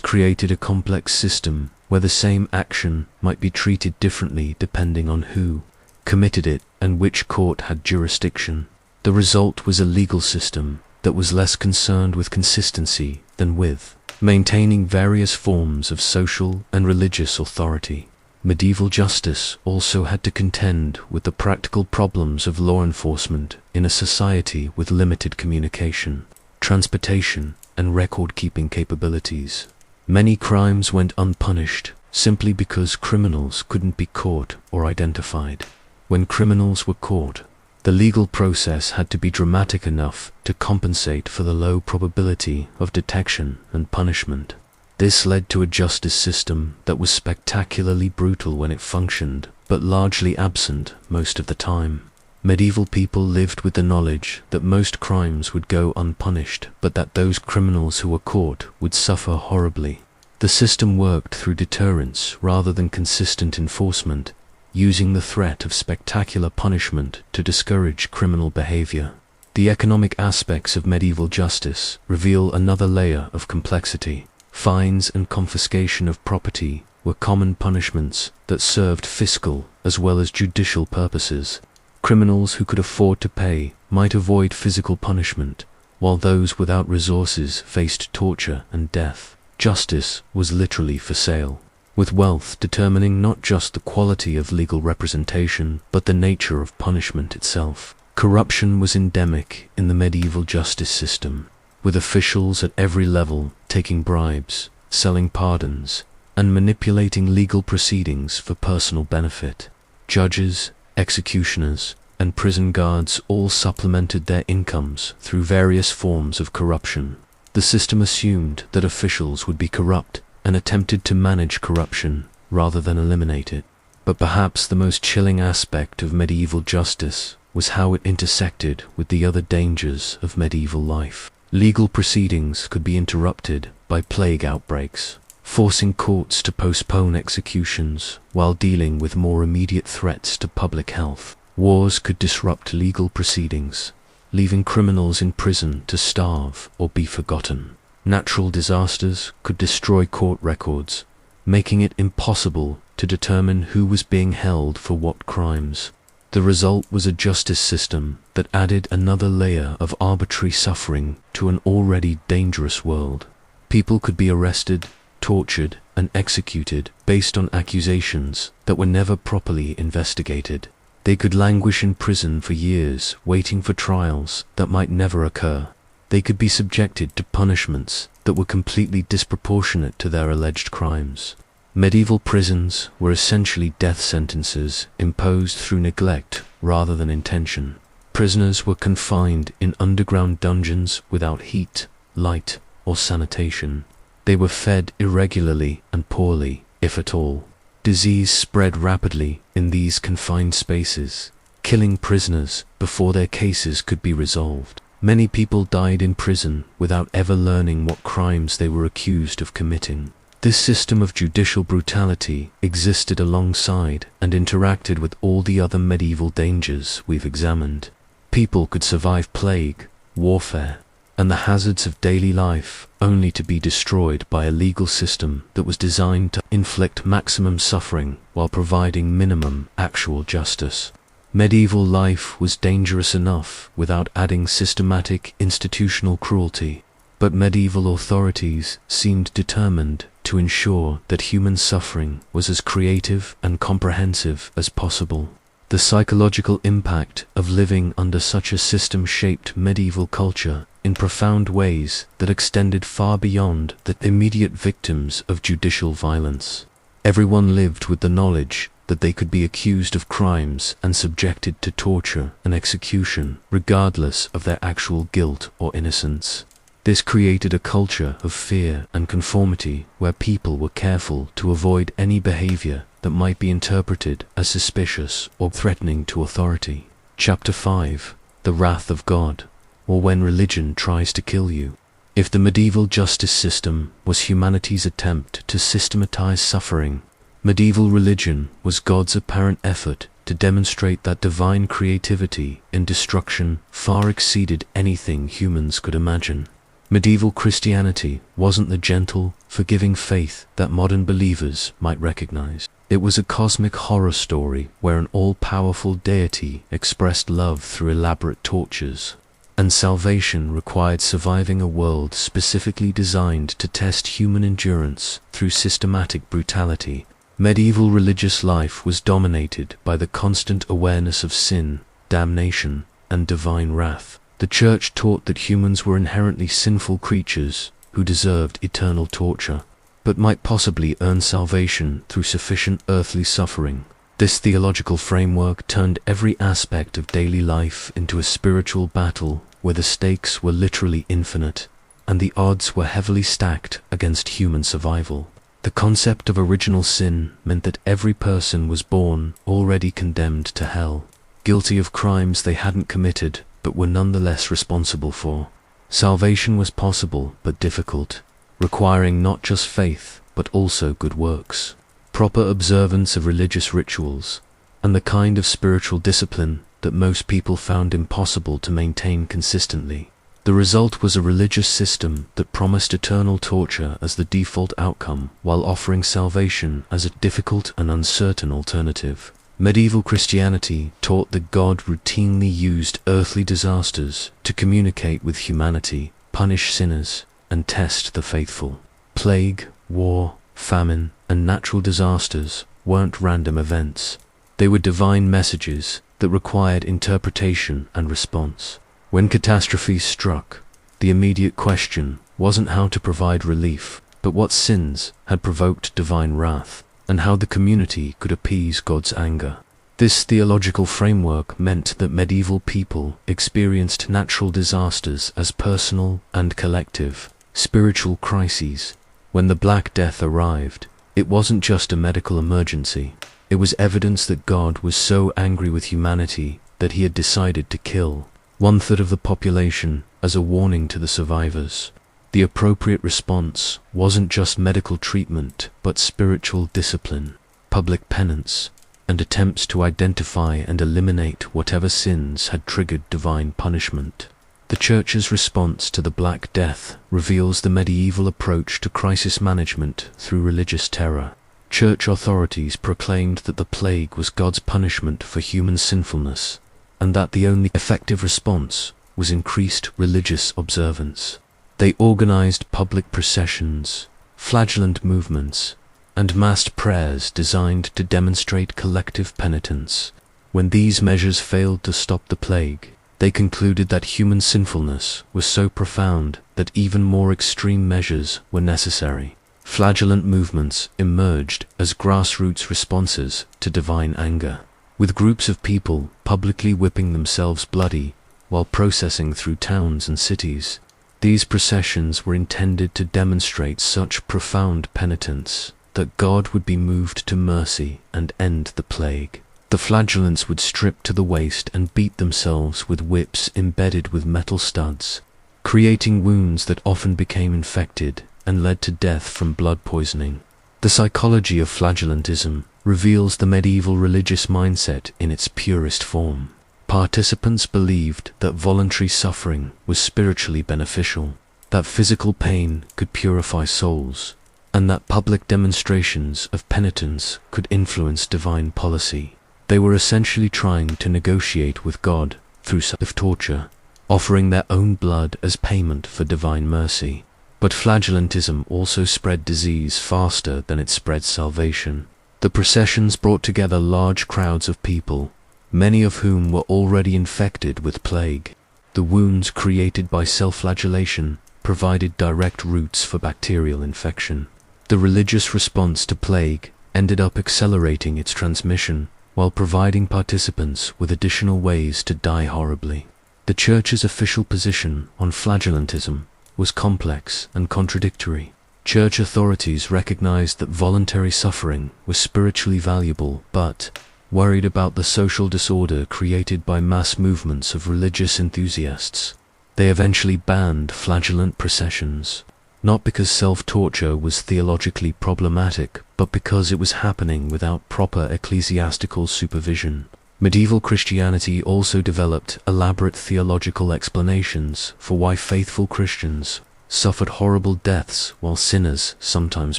created a complex system where the same action might be treated differently depending on who committed it and which court had jurisdiction. The result was a legal system that was less concerned with consistency than with maintaining various forms of social and religious authority. Medieval justice also had to contend with the practical problems of law enforcement in a society with limited communication, transportation, and record-keeping capabilities. Many crimes went unpunished simply because criminals couldn't be caught or identified. When criminals were caught, the legal process had to be dramatic enough to compensate for the low probability of detection and punishment. This led to a justice system that was spectacularly brutal when it functioned, but largely absent most of the time. Medieval people lived with the knowledge that most crimes would go unpunished, but that those criminals who were caught would suffer horribly. The system worked through deterrence rather than consistent enforcement, using the threat of spectacular punishment to discourage criminal behavior. The economic aspects of medieval justice reveal another layer of complexity. Fines and confiscation of property were common punishments that served fiscal as well as judicial purposes. Criminals who could afford to pay might avoid physical punishment, while those without resources faced torture and death. Justice was literally for sale, with wealth determining not just the quality of legal representation, but the nature of punishment itself. Corruption was endemic in the medieval justice system, with officials at every level taking bribes, selling pardons, and manipulating legal proceedings for personal benefit. Judges, executioners, and prison guards all supplemented their incomes through various forms of corruption. The system assumed that officials would be corrupt and attempted to manage corruption rather than eliminate it. But perhaps the most chilling aspect of medieval justice was how it intersected with the other dangers of medieval life. Legal proceedings could be interrupted by plague outbreaks, forcing courts to postpone executions while dealing with more immediate threats to public health. Wars could disrupt legal proceedings, leaving criminals in prison to starve or be forgotten. Natural disasters could destroy court records, making it impossible to determine who was being held for what crimes. The result was a justice system that added another layer of arbitrary suffering to an already dangerous world. People could be arrested, tortured, and executed based on accusations that were never properly investigated. They could languish in prison for years, waiting for trials that might never occur. They could be subjected to punishments that were completely disproportionate to their alleged crimes. Medieval prisons were essentially death sentences imposed through neglect rather than intention. Prisoners were confined in underground dungeons without heat, light, or sanitation. They were fed irregularly and poorly, if at all. Disease spread rapidly in these confined spaces, killing prisoners before their cases could be resolved. Many people died in prison without ever learning what crimes they were accused of committing. This system of judicial brutality existed alongside and interacted with all the other medieval dangers we've examined. People could survive plague, warfare, and the hazards of daily life only to be destroyed by a legal system that was designed to inflict maximum suffering while providing minimum actual justice. Medieval life was dangerous enough without adding systematic institutional cruelty, but medieval authorities seemed determined to ensure that human suffering was as creative and comprehensive as possible. The psychological impact of living under such a system shaped medieval culture in profound ways that extended far beyond the immediate victims of judicial violence. Everyone lived with the knowledge that they could be accused of crimes and subjected to torture and execution, regardless of their actual guilt or innocence. This created a culture of fear and conformity where people were careful to avoid any behavior that might be interpreted as suspicious or threatening to authority. Chapter 5. The Wrath of God, or When Religion Tries to Kill You. If the medieval justice system was humanity's attempt to systematize suffering, medieval religion was God's apparent effort to demonstrate that divine creativity in destruction far exceeded anything humans could imagine. Medieval Christianity wasn't the gentle, forgiving faith that modern believers might recognize. It was a cosmic horror story where an all-powerful deity expressed love through elaborate tortures, and salvation required surviving a world specifically designed to test human endurance through systematic brutality. Medieval religious life was dominated by the constant awareness of sin, damnation, and divine wrath. The Church taught that humans were inherently sinful creatures who deserved eternal torture, but might possibly earn salvation through sufficient earthly suffering. This theological framework turned every aspect of daily life into a spiritual battle where the stakes were literally infinite, and the odds were heavily stacked against human survival. The concept of original sin meant that every person was born already condemned to hell, guilty of crimes they hadn't committed but were nonetheless responsible for. Salvation was possible but difficult, requiring not just faith but also good works, proper observance of religious rituals, and the kind of spiritual discipline that most people found impossible to maintain consistently. The result was a religious system that promised eternal torture as the default outcome while offering salvation as a difficult and uncertain alternative. Medieval Christianity taught that God routinely used earthly disasters to communicate with humanity, punish sinners, and test the faithful. Plague, war, famine, and natural disasters weren't random events. They were divine messages that required interpretation and response. When catastrophes struck, the immediate question wasn't how to provide relief, but what sins had provoked divine wrath, and how the community could appease God's anger. This theological framework meant that medieval people experienced natural disasters as personal and collective, spiritual crises. When the Black Death arrived, it wasn't just a medical emergency. It was evidence that God was so angry with humanity that he had decided to kill one-third of the population as a warning to the survivors. The appropriate response wasn't just medical treatment, but spiritual discipline, public penance, and attempts to identify and eliminate whatever sins had triggered divine punishment. The Church's response to the Black Death reveals the medieval approach to crisis management through religious terror. Church authorities proclaimed that the plague was God's punishment for human sinfulness, and that the only effective response was increased religious observance. They organized public processions, flagellant movements, and massed prayers designed to demonstrate collective penitence. When these measures failed to stop the plague, they concluded that human sinfulness was so profound that even more extreme measures were necessary. Flagellant movements emerged as grassroots responses to divine anger, with groups of people publicly whipping themselves bloody while processing through towns and cities. These processions were intended to demonstrate such profound penitence that God would be moved to mercy and end the plague. The flagellants would strip to the waist and beat themselves with whips embedded with metal studs, creating wounds that often became infected and led to death from blood poisoning. The psychology of flagellantism reveals the medieval religious mindset in its purest form. Participants believed that voluntary suffering was spiritually beneficial, that physical pain could purify souls, and that public demonstrations of penitence could influence divine policy. They were essentially trying to negotiate with God through self-torture, offering their own blood as payment for divine mercy. But flagellantism also spread disease faster than it spread salvation. The processions brought together large crowds of people, many of whom were already infected with plague. The wounds created by self-flagellation provided direct routes for bacterial infection. The religious response to plague ended up accelerating its transmission, while providing participants with additional ways to die horribly. The Church's official position on flagellantism was complex and contradictory. Church authorities recognized that voluntary suffering was spiritually valuable, but worried about the social disorder created by mass movements of religious enthusiasts. They eventually banned flagellant processions, not because self-torture was theologically problematic, but because it was happening without proper ecclesiastical supervision. Medieval Christianity also developed elaborate theological explanations for why faithful Christians suffered horrible deaths while sinners sometimes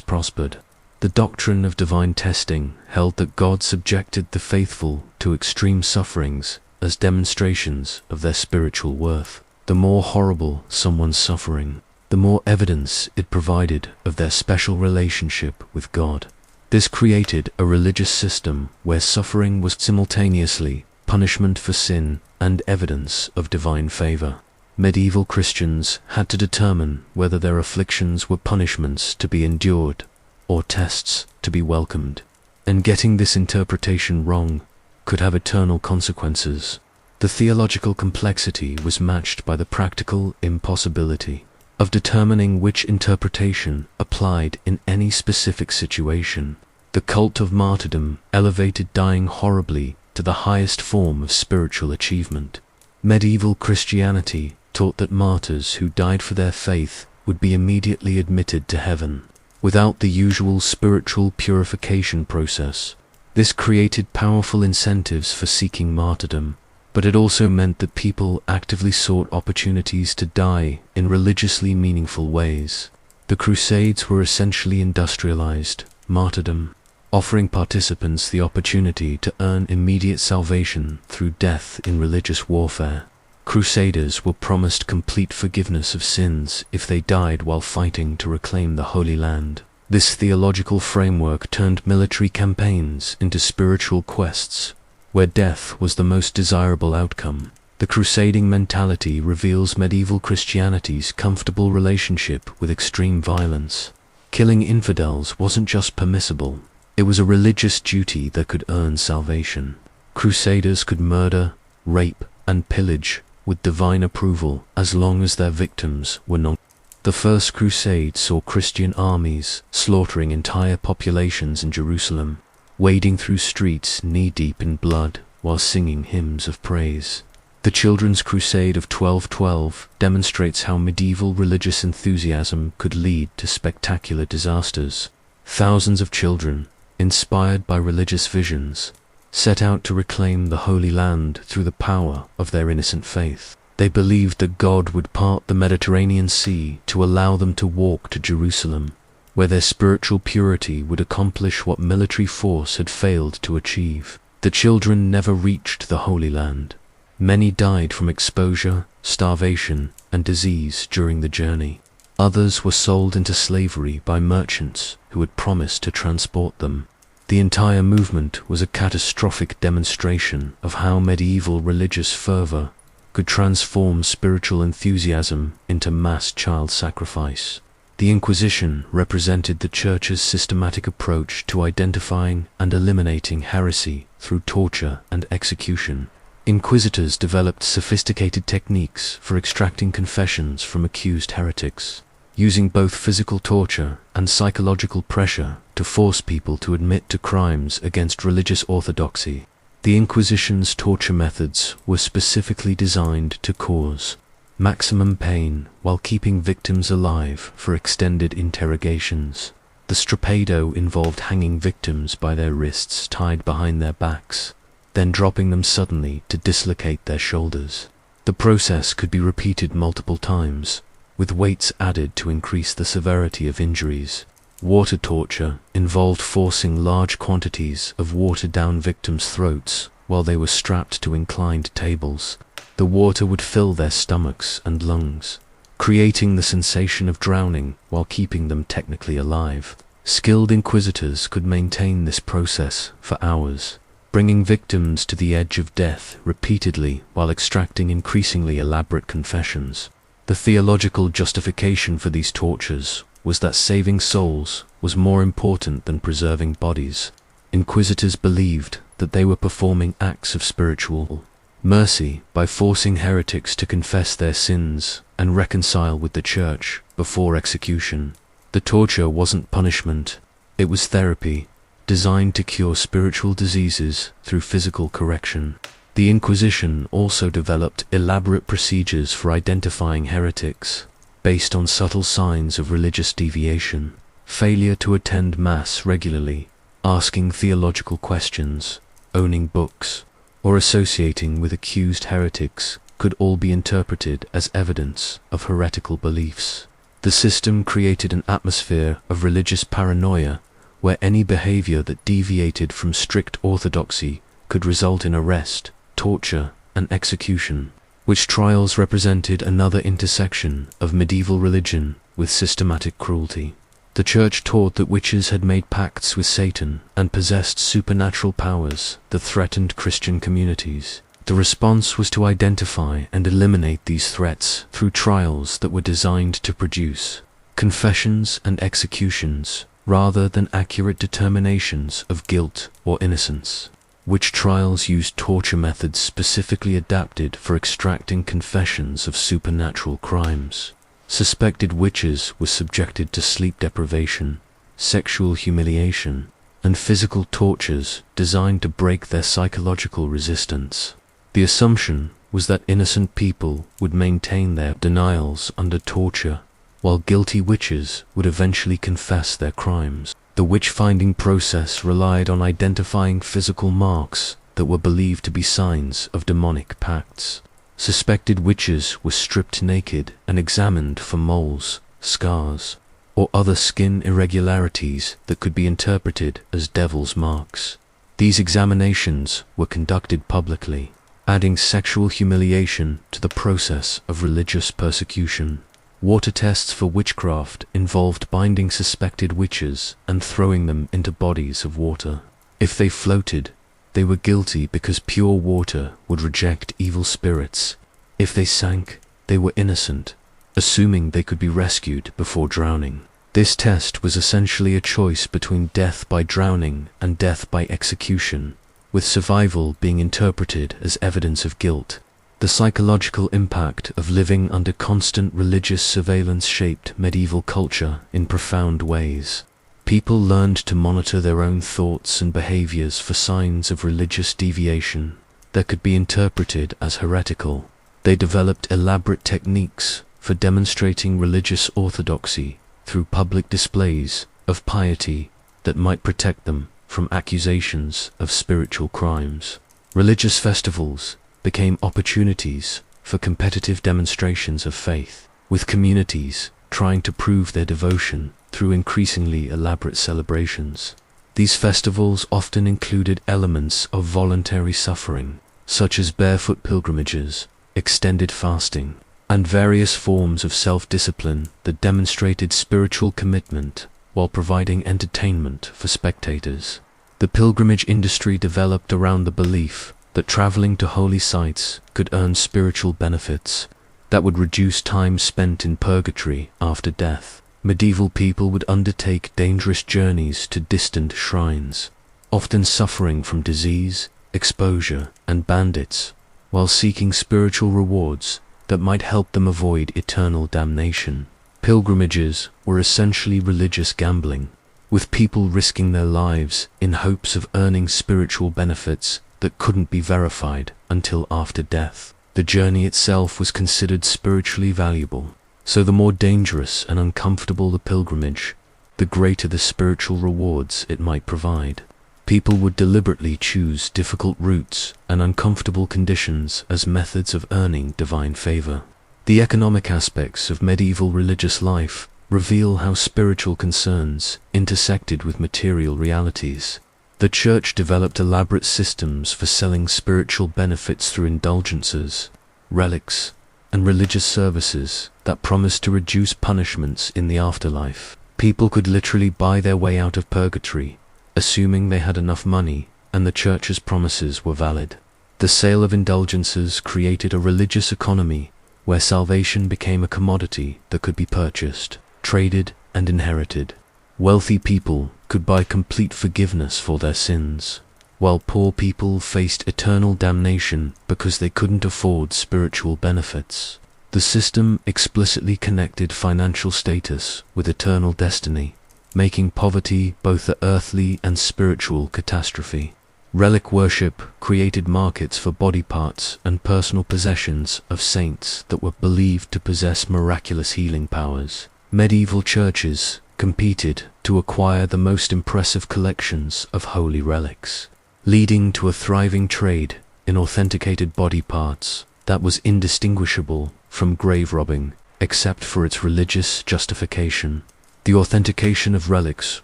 prospered. The doctrine of divine testing held that God subjected the faithful to extreme sufferings as demonstrations of their spiritual worth. The more horrible someone's suffering, the more evidence it provided of their special relationship with God. This created a religious system where suffering was simultaneously punishment for sin and evidence of divine favor. Medieval Christians had to determine whether their afflictions were punishments to be endured or tests to be welcomed, and getting this interpretation wrong could have eternal consequences. The theological complexity was matched by the practical impossibility of determining which interpretation applied in any specific situation. The cult of martyrdom elevated dying horribly to the highest form of spiritual achievement. Medieval Christianity taught that martyrs who died for their faith would be immediately admitted to heaven, without the usual spiritual purification process. This created powerful incentives for seeking martyrdom, but it also meant that people actively sought opportunities to die in religiously meaningful ways. The Crusades were essentially industrialized martyrdom, offering participants the opportunity to earn immediate salvation through death in religious warfare. Crusaders were promised complete forgiveness of sins if they died while fighting to reclaim the Holy Land. This theological framework turned military campaigns into spiritual quests, where death was the most desirable outcome. The crusading mentality reveals medieval Christianity's comfortable relationship with extreme violence. Killing infidels wasn't just permissible, it was a religious duty that could earn salvation. Crusaders could murder, rape, and pillage with divine approval as long as their victims were non. The First Crusade saw Christian armies slaughtering entire populations in Jerusalem, wading through streets knee-deep in blood while singing hymns of praise. The Children's Crusade of 1212 demonstrates how medieval religious enthusiasm could lead to spectacular disasters. Thousands of children, inspired by religious visions, set out to reclaim the Holy Land through the power of their innocent faith. They believed that God would part the Mediterranean Sea to allow them to walk to Jerusalem, where their spiritual purity would accomplish what military force had failed to achieve. The children never reached the Holy Land. Many died from exposure, starvation, and disease during the journey. Others were sold into slavery by merchants who had promised to transport them. The entire movement was a catastrophic demonstration of how medieval religious fervor could transform spiritual enthusiasm into mass child sacrifice. The Inquisition represented the Church's systematic approach to identifying and eliminating heresy through torture and execution. Inquisitors developed sophisticated techniques for extracting confessions from accused heretics, using both physical torture and psychological pressure to force people to admit to crimes against religious orthodoxy. The Inquisition's torture methods were specifically designed to cause maximum pain while keeping victims alive for extended interrogations. The strapado involved hanging victims by their wrists tied behind their backs, then dropping them suddenly to dislocate their shoulders. The process could be repeated multiple times, with weights added to increase the severity of injuries. Water torture involved forcing large quantities of water down victims' throats while they were strapped to inclined tables. The water would fill their stomachs and lungs, creating the sensation of drowning while keeping them technically alive. Skilled inquisitors could maintain this process for hours, bringing victims to the edge of death repeatedly while extracting increasingly elaborate confessions. The theological justification for these tortures was that saving souls was more important than preserving bodies. Inquisitors believed that they were performing acts of spiritual mercy by forcing heretics to confess their sins and reconcile with the Church before execution. The torture wasn't punishment, it was therapy, designed to cure spiritual diseases through physical correction. The Inquisition also developed elaborate procedures for identifying heretics, based on subtle signs of religious deviation. Failure to attend Mass regularly, asking theological questions, owning books, or associating with accused heretics could all be interpreted as evidence of heretical beliefs. The system created an atmosphere of religious paranoia where any behavior that deviated from strict orthodoxy could result in arrest, torture, and execution. Witch trials represented another intersection of medieval religion with systematic cruelty. The Church taught that witches had made pacts with Satan and possessed supernatural powers that threatened Christian communities. The response was to identify and eliminate these threats through trials that were designed to produce confessions and executions rather than accurate determinations of guilt or innocence. Witch trials used torture methods specifically adapted for extracting confessions of supernatural crimes. Suspected witches were subjected to sleep deprivation, sexual humiliation, and physical tortures designed to break their psychological resistance. The assumption was that innocent people would maintain their denials under torture, while guilty witches would eventually confess their crimes. The witch-finding process relied on identifying physical marks that were believed to be signs of demonic pacts. Suspected witches were stripped naked and examined for moles, scars, or other skin irregularities that could be interpreted as devil's marks. These examinations were conducted publicly, adding sexual humiliation to the process of religious persecution. Water tests for witchcraft involved binding suspected witches and throwing them into bodies of water. If they floated, they were guilty because pure water would reject evil spirits. If they sank, they were innocent, assuming they could be rescued before drowning. This test was essentially a choice between death by drowning and death by execution, with survival being interpreted as evidence of guilt. The psychological impact of living under constant religious surveillance shaped medieval culture in profound ways. People learned to monitor their own thoughts and behaviors for signs of religious deviation that could be interpreted as heretical. They developed elaborate techniques for demonstrating religious orthodoxy through public displays of piety that might protect them from accusations of spiritual crimes. Religious festivals became opportunities for competitive demonstrations of faith, with communities trying to prove their devotion through increasingly elaborate celebrations. These festivals often included elements of voluntary suffering, such as barefoot pilgrimages, extended fasting, and various forms of self-discipline that demonstrated spiritual commitment while providing entertainment for spectators. The pilgrimage industry developed around the belief that traveling to holy sites could earn spiritual benefits that would reduce time spent in purgatory after death. Medieval people would undertake dangerous journeys to distant shrines, often suffering from disease, exposure, and bandits, while seeking spiritual rewards that might help them avoid eternal damnation. Pilgrimages were essentially religious gambling, with people risking their lives in hopes of earning spiritual benefits that couldn't be verified until after death. The journey itself was considered spiritually valuable, so the more dangerous and uncomfortable the pilgrimage, the greater the spiritual rewards it might provide. People would deliberately choose difficult routes and uncomfortable conditions as methods of earning divine favor. The economic aspects of medieval religious life reveal how spiritual concerns intersected with material realities. The church developed elaborate systems for selling spiritual benefits through indulgences, relics, and religious services that promised to reduce punishments in the afterlife. People could literally buy their way out of purgatory, assuming they had enough money and the church's promises were valid. The sale of indulgences created a religious economy where salvation became a commodity that could be purchased, traded, and inherited. Wealthy people could buy complete forgiveness for their sins, while poor people faced eternal damnation because they couldn't afford spiritual benefits. The system explicitly connected financial status with eternal destiny, making poverty both an earthly and spiritual catastrophe. Relic worship created markets for body parts and personal possessions of saints that were believed to possess miraculous healing powers. Medieval churches competed to acquire the most impressive collections of holy relics, leading to a thriving trade in authenticated body parts that was indistinguishable from grave robbing, except for its religious justification. The authentication of relics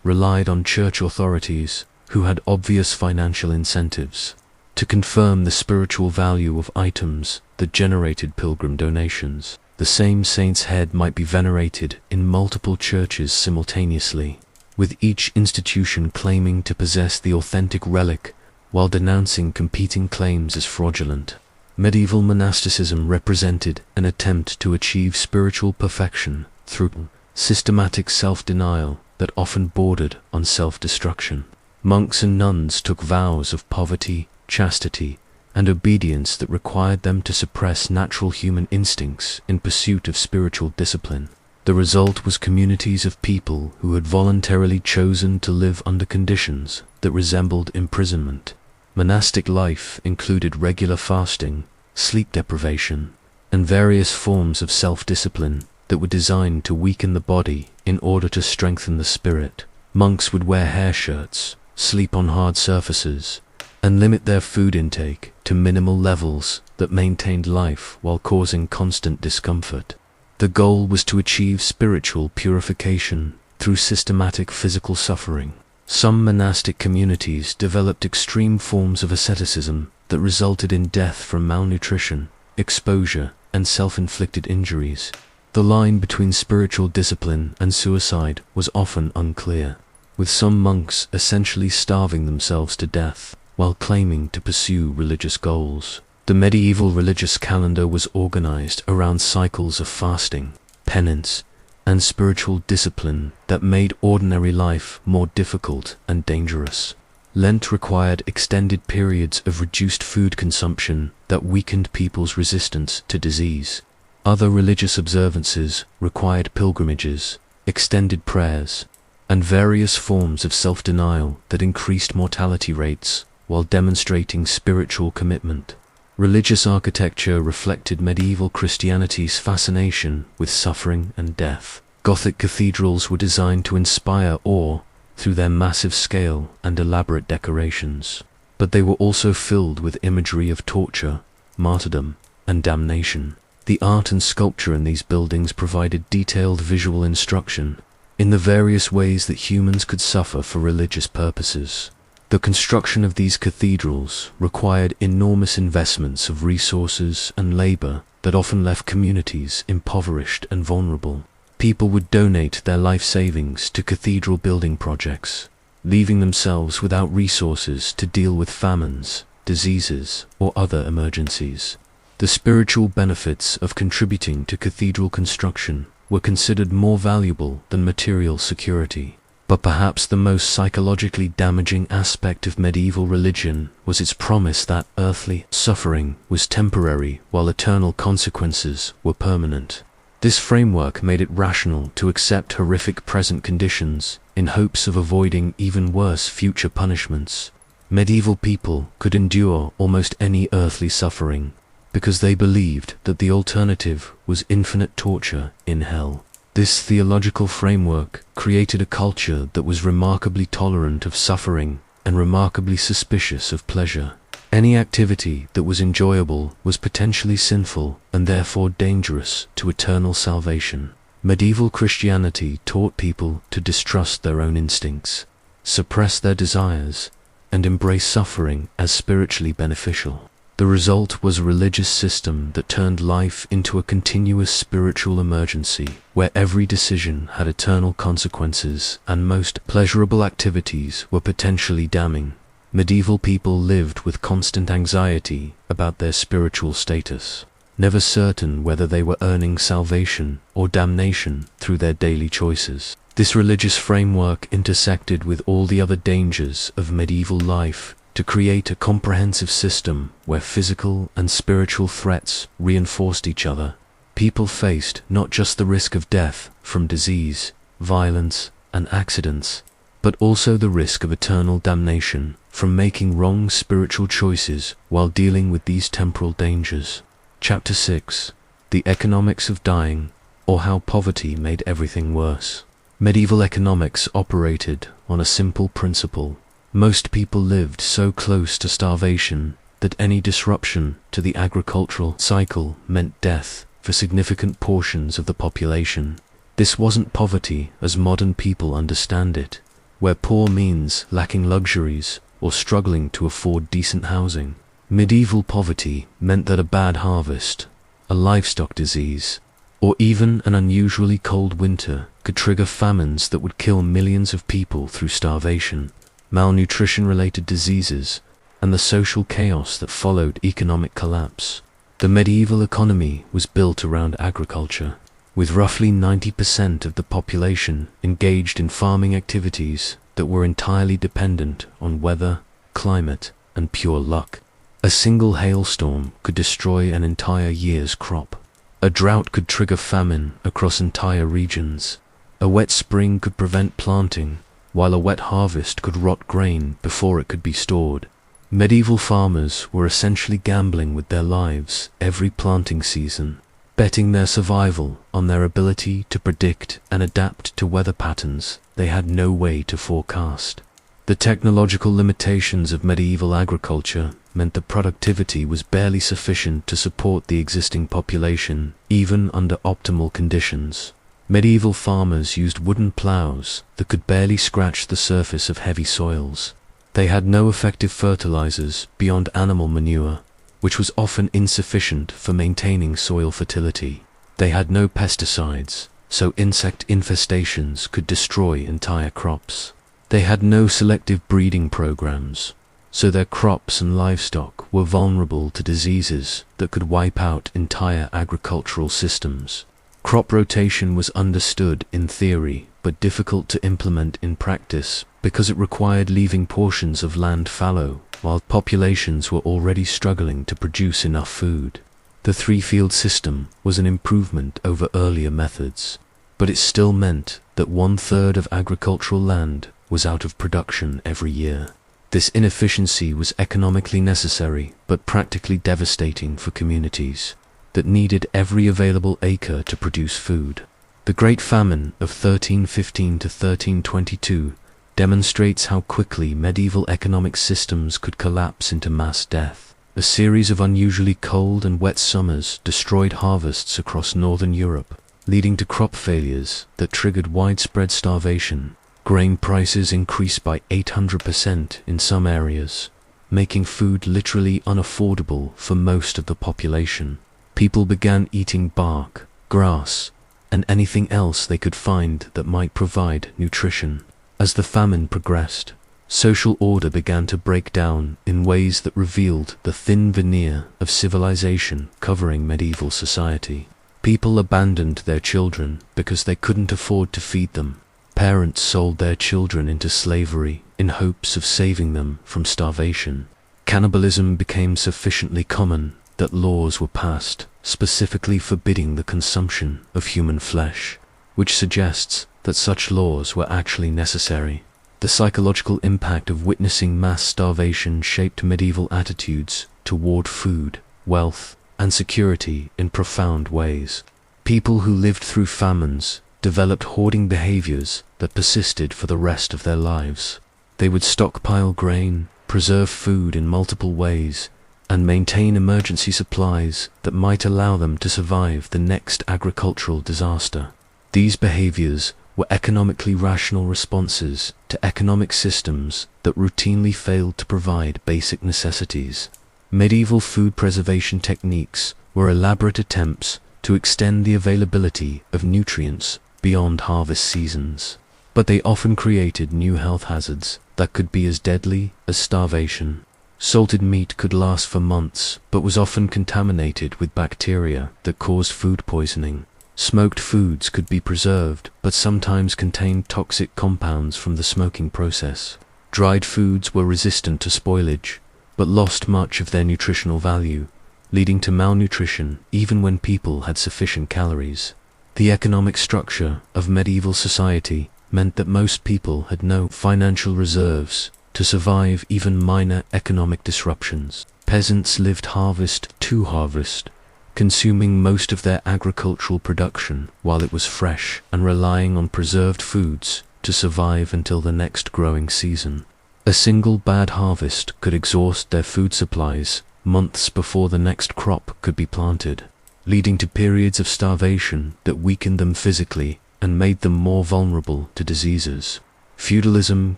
relied on church authorities who had obvious financial incentives to confirm the spiritual value of items that generated pilgrim donations. The same saint's head might be venerated in multiple churches simultaneously, with each institution claiming to possess the authentic relic while denouncing competing claims as fraudulent. Medieval monasticism represented an attempt to achieve spiritual perfection through systematic self-denial that often bordered on self-destruction. Monks and nuns took vows of poverty, chastity, and obedience that required them to suppress natural human instincts in pursuit of spiritual discipline. The result was communities of people who had voluntarily chosen to live under conditions that resembled imprisonment. Monastic life included regular fasting, sleep deprivation, and various forms of self-discipline that were designed to weaken the body in order to strengthen the spirit. Monks would wear hair shirts, sleep on hard surfaces, and limit their food intake to minimal levels that maintained life while causing constant discomfort. The goal was to achieve spiritual purification through systematic physical suffering. Some monastic communities developed extreme forms of asceticism that resulted in death from malnutrition, exposure, and self-inflicted injuries. The line between spiritual discipline and suicide was often unclear, with some monks essentially starving themselves to death while claiming to pursue religious goals. The medieval religious calendar was organized around cycles of fasting, penance, and spiritual discipline that made ordinary life more difficult and dangerous. Lent required extended periods of reduced food consumption that weakened people's resistance to disease. Other religious observances required pilgrimages, extended prayers, and various forms of self-denial that increased mortality rates while demonstrating spiritual commitment. Religious architecture reflected medieval Christianity's fascination with suffering and death. Gothic cathedrals were designed to inspire awe through their massive scale and elaborate decorations, but they were also filled with imagery of torture, martyrdom, and damnation. The art and sculpture in these buildings provided detailed visual instruction in the various ways that humans could suffer for religious purposes. The construction of these cathedrals required enormous investments of resources and labor that often left communities impoverished and vulnerable. People would donate their life savings to cathedral building projects, leaving themselves without resources to deal with famines, diseases, or other emergencies. The spiritual benefits of contributing to cathedral construction were considered more valuable than material security. But perhaps the most psychologically damaging aspect of medieval religion was its promise that earthly suffering was temporary while eternal consequences were permanent. This framework made it rational to accept horrific present conditions in hopes of avoiding even worse future punishments. Medieval people could endure almost any earthly suffering because they believed that the alternative was infinite torture in hell. This theological framework created a culture that was remarkably tolerant of suffering and remarkably suspicious of pleasure. Any activity that was enjoyable was potentially sinful and therefore dangerous to eternal salvation. Medieval Christianity taught people to distrust their own instincts, suppress their desires, and embrace suffering as spiritually beneficial. The result was a religious system that turned life into a continuous spiritual emergency, where every decision had eternal consequences and most pleasurable activities were potentially damning. Medieval people lived with constant anxiety about their spiritual status, never certain whether they were earning salvation or damnation through their daily choices. This religious framework intersected with all the other dangers of medieval life to create a comprehensive system where physical and spiritual threats reinforced each other. People faced not just the risk of death from disease, violence, and accidents, but also the risk of eternal damnation from making wrong spiritual choices while dealing with these temporal dangers. Chapter 6: The Economics of Dying, or How Poverty Made Everything Worse. Medieval economics operated on a simple principle. Most people lived so close to starvation that any disruption to the agricultural cycle meant death for significant portions of the population. This wasn't poverty as modern people understand it, where poor means lacking luxuries or struggling to afford decent housing. Medieval poverty meant that a bad harvest, a livestock disease, or even an unusually cold winter could trigger famines that would kill millions of people through starvation, malnutrition-related diseases, and the social chaos that followed economic collapse. The medieval economy was built around agriculture, with roughly 90% of the population engaged in farming activities that were entirely dependent on weather, climate, and pure luck. A single hailstorm could destroy an entire year's crop. A drought could trigger famine across entire regions. A wet spring could prevent planting, while a wet harvest could rot grain before it could be stored. Medieval farmers were essentially gambling with their lives every planting season, betting their survival on their ability to predict and adapt to weather patterns they had no way to forecast. The technological limitations of medieval agriculture meant that productivity was barely sufficient to support the existing population, even under optimal conditions. Medieval farmers used wooden plows that could barely scratch the surface of heavy soils. They had no effective fertilizers beyond animal manure, which was often insufficient for maintaining soil fertility. They had no pesticides, so insect infestations could destroy entire crops. They had no selective breeding programs, so their crops and livestock were vulnerable to diseases that could wipe out entire agricultural systems. Crop rotation was understood in theory, but difficult to implement in practice because it required leaving portions of land fallow while populations were already struggling to produce enough food. The three-field system was an improvement over earlier methods, but it still meant that 1/3 of agricultural land was out of production every year. This inefficiency was economically necessary but practically devastating for communities that needed every available acre to produce food. The Great Famine of 1315 to 1322 demonstrates how quickly medieval economic systems could collapse into mass death. A series of unusually cold and wet summers destroyed harvests across northern Europe, leading to crop failures that triggered widespread starvation. Grain prices increased by 800% in some areas, making food literally unaffordable for most of the population. People began eating bark, grass, and anything else they could find that might provide nutrition. As the famine progressed, social order began to break down in ways that revealed the thin veneer of civilization covering medieval society. People abandoned their children because they couldn't afford to feed them. Parents sold their children into slavery in hopes of saving them from starvation. Cannibalism became sufficiently common that laws were passed specifically forbidding the consumption of human flesh, which suggests that such laws were actually necessary. The psychological impact of witnessing mass starvation shaped medieval attitudes toward food, wealth, and security in profound ways. People who lived through famines developed hoarding behaviors that persisted for the rest of their lives. They would stockpile grain, preserve food in multiple ways, and maintain emergency supplies that might allow them to survive the next agricultural disaster. These behaviors were economically rational responses to economic systems that routinely failed to provide basic necessities. Medieval food preservation techniques were elaborate attempts to extend the availability of nutrients beyond harvest seasons, but they often created new health hazards that could be as deadly as starvation. Salted meat could last for months, but was often contaminated with bacteria that caused food poisoning. Smoked foods could be preserved, but sometimes contained toxic compounds from the smoking process. Dried foods were resistant to spoilage, but lost much of their nutritional value, leading to malnutrition even when people had sufficient calories. The economic structure of medieval society meant that most people had no financial reserves to survive even minor economic disruptions. Peasants lived harvest to harvest, consuming most of their agricultural production while it was fresh and relying on preserved foods to survive until the next growing season. A single bad harvest could exhaust their food supplies months before the next crop could be planted, leading to periods of starvation that weakened them physically and made them more vulnerable to diseases. Feudalism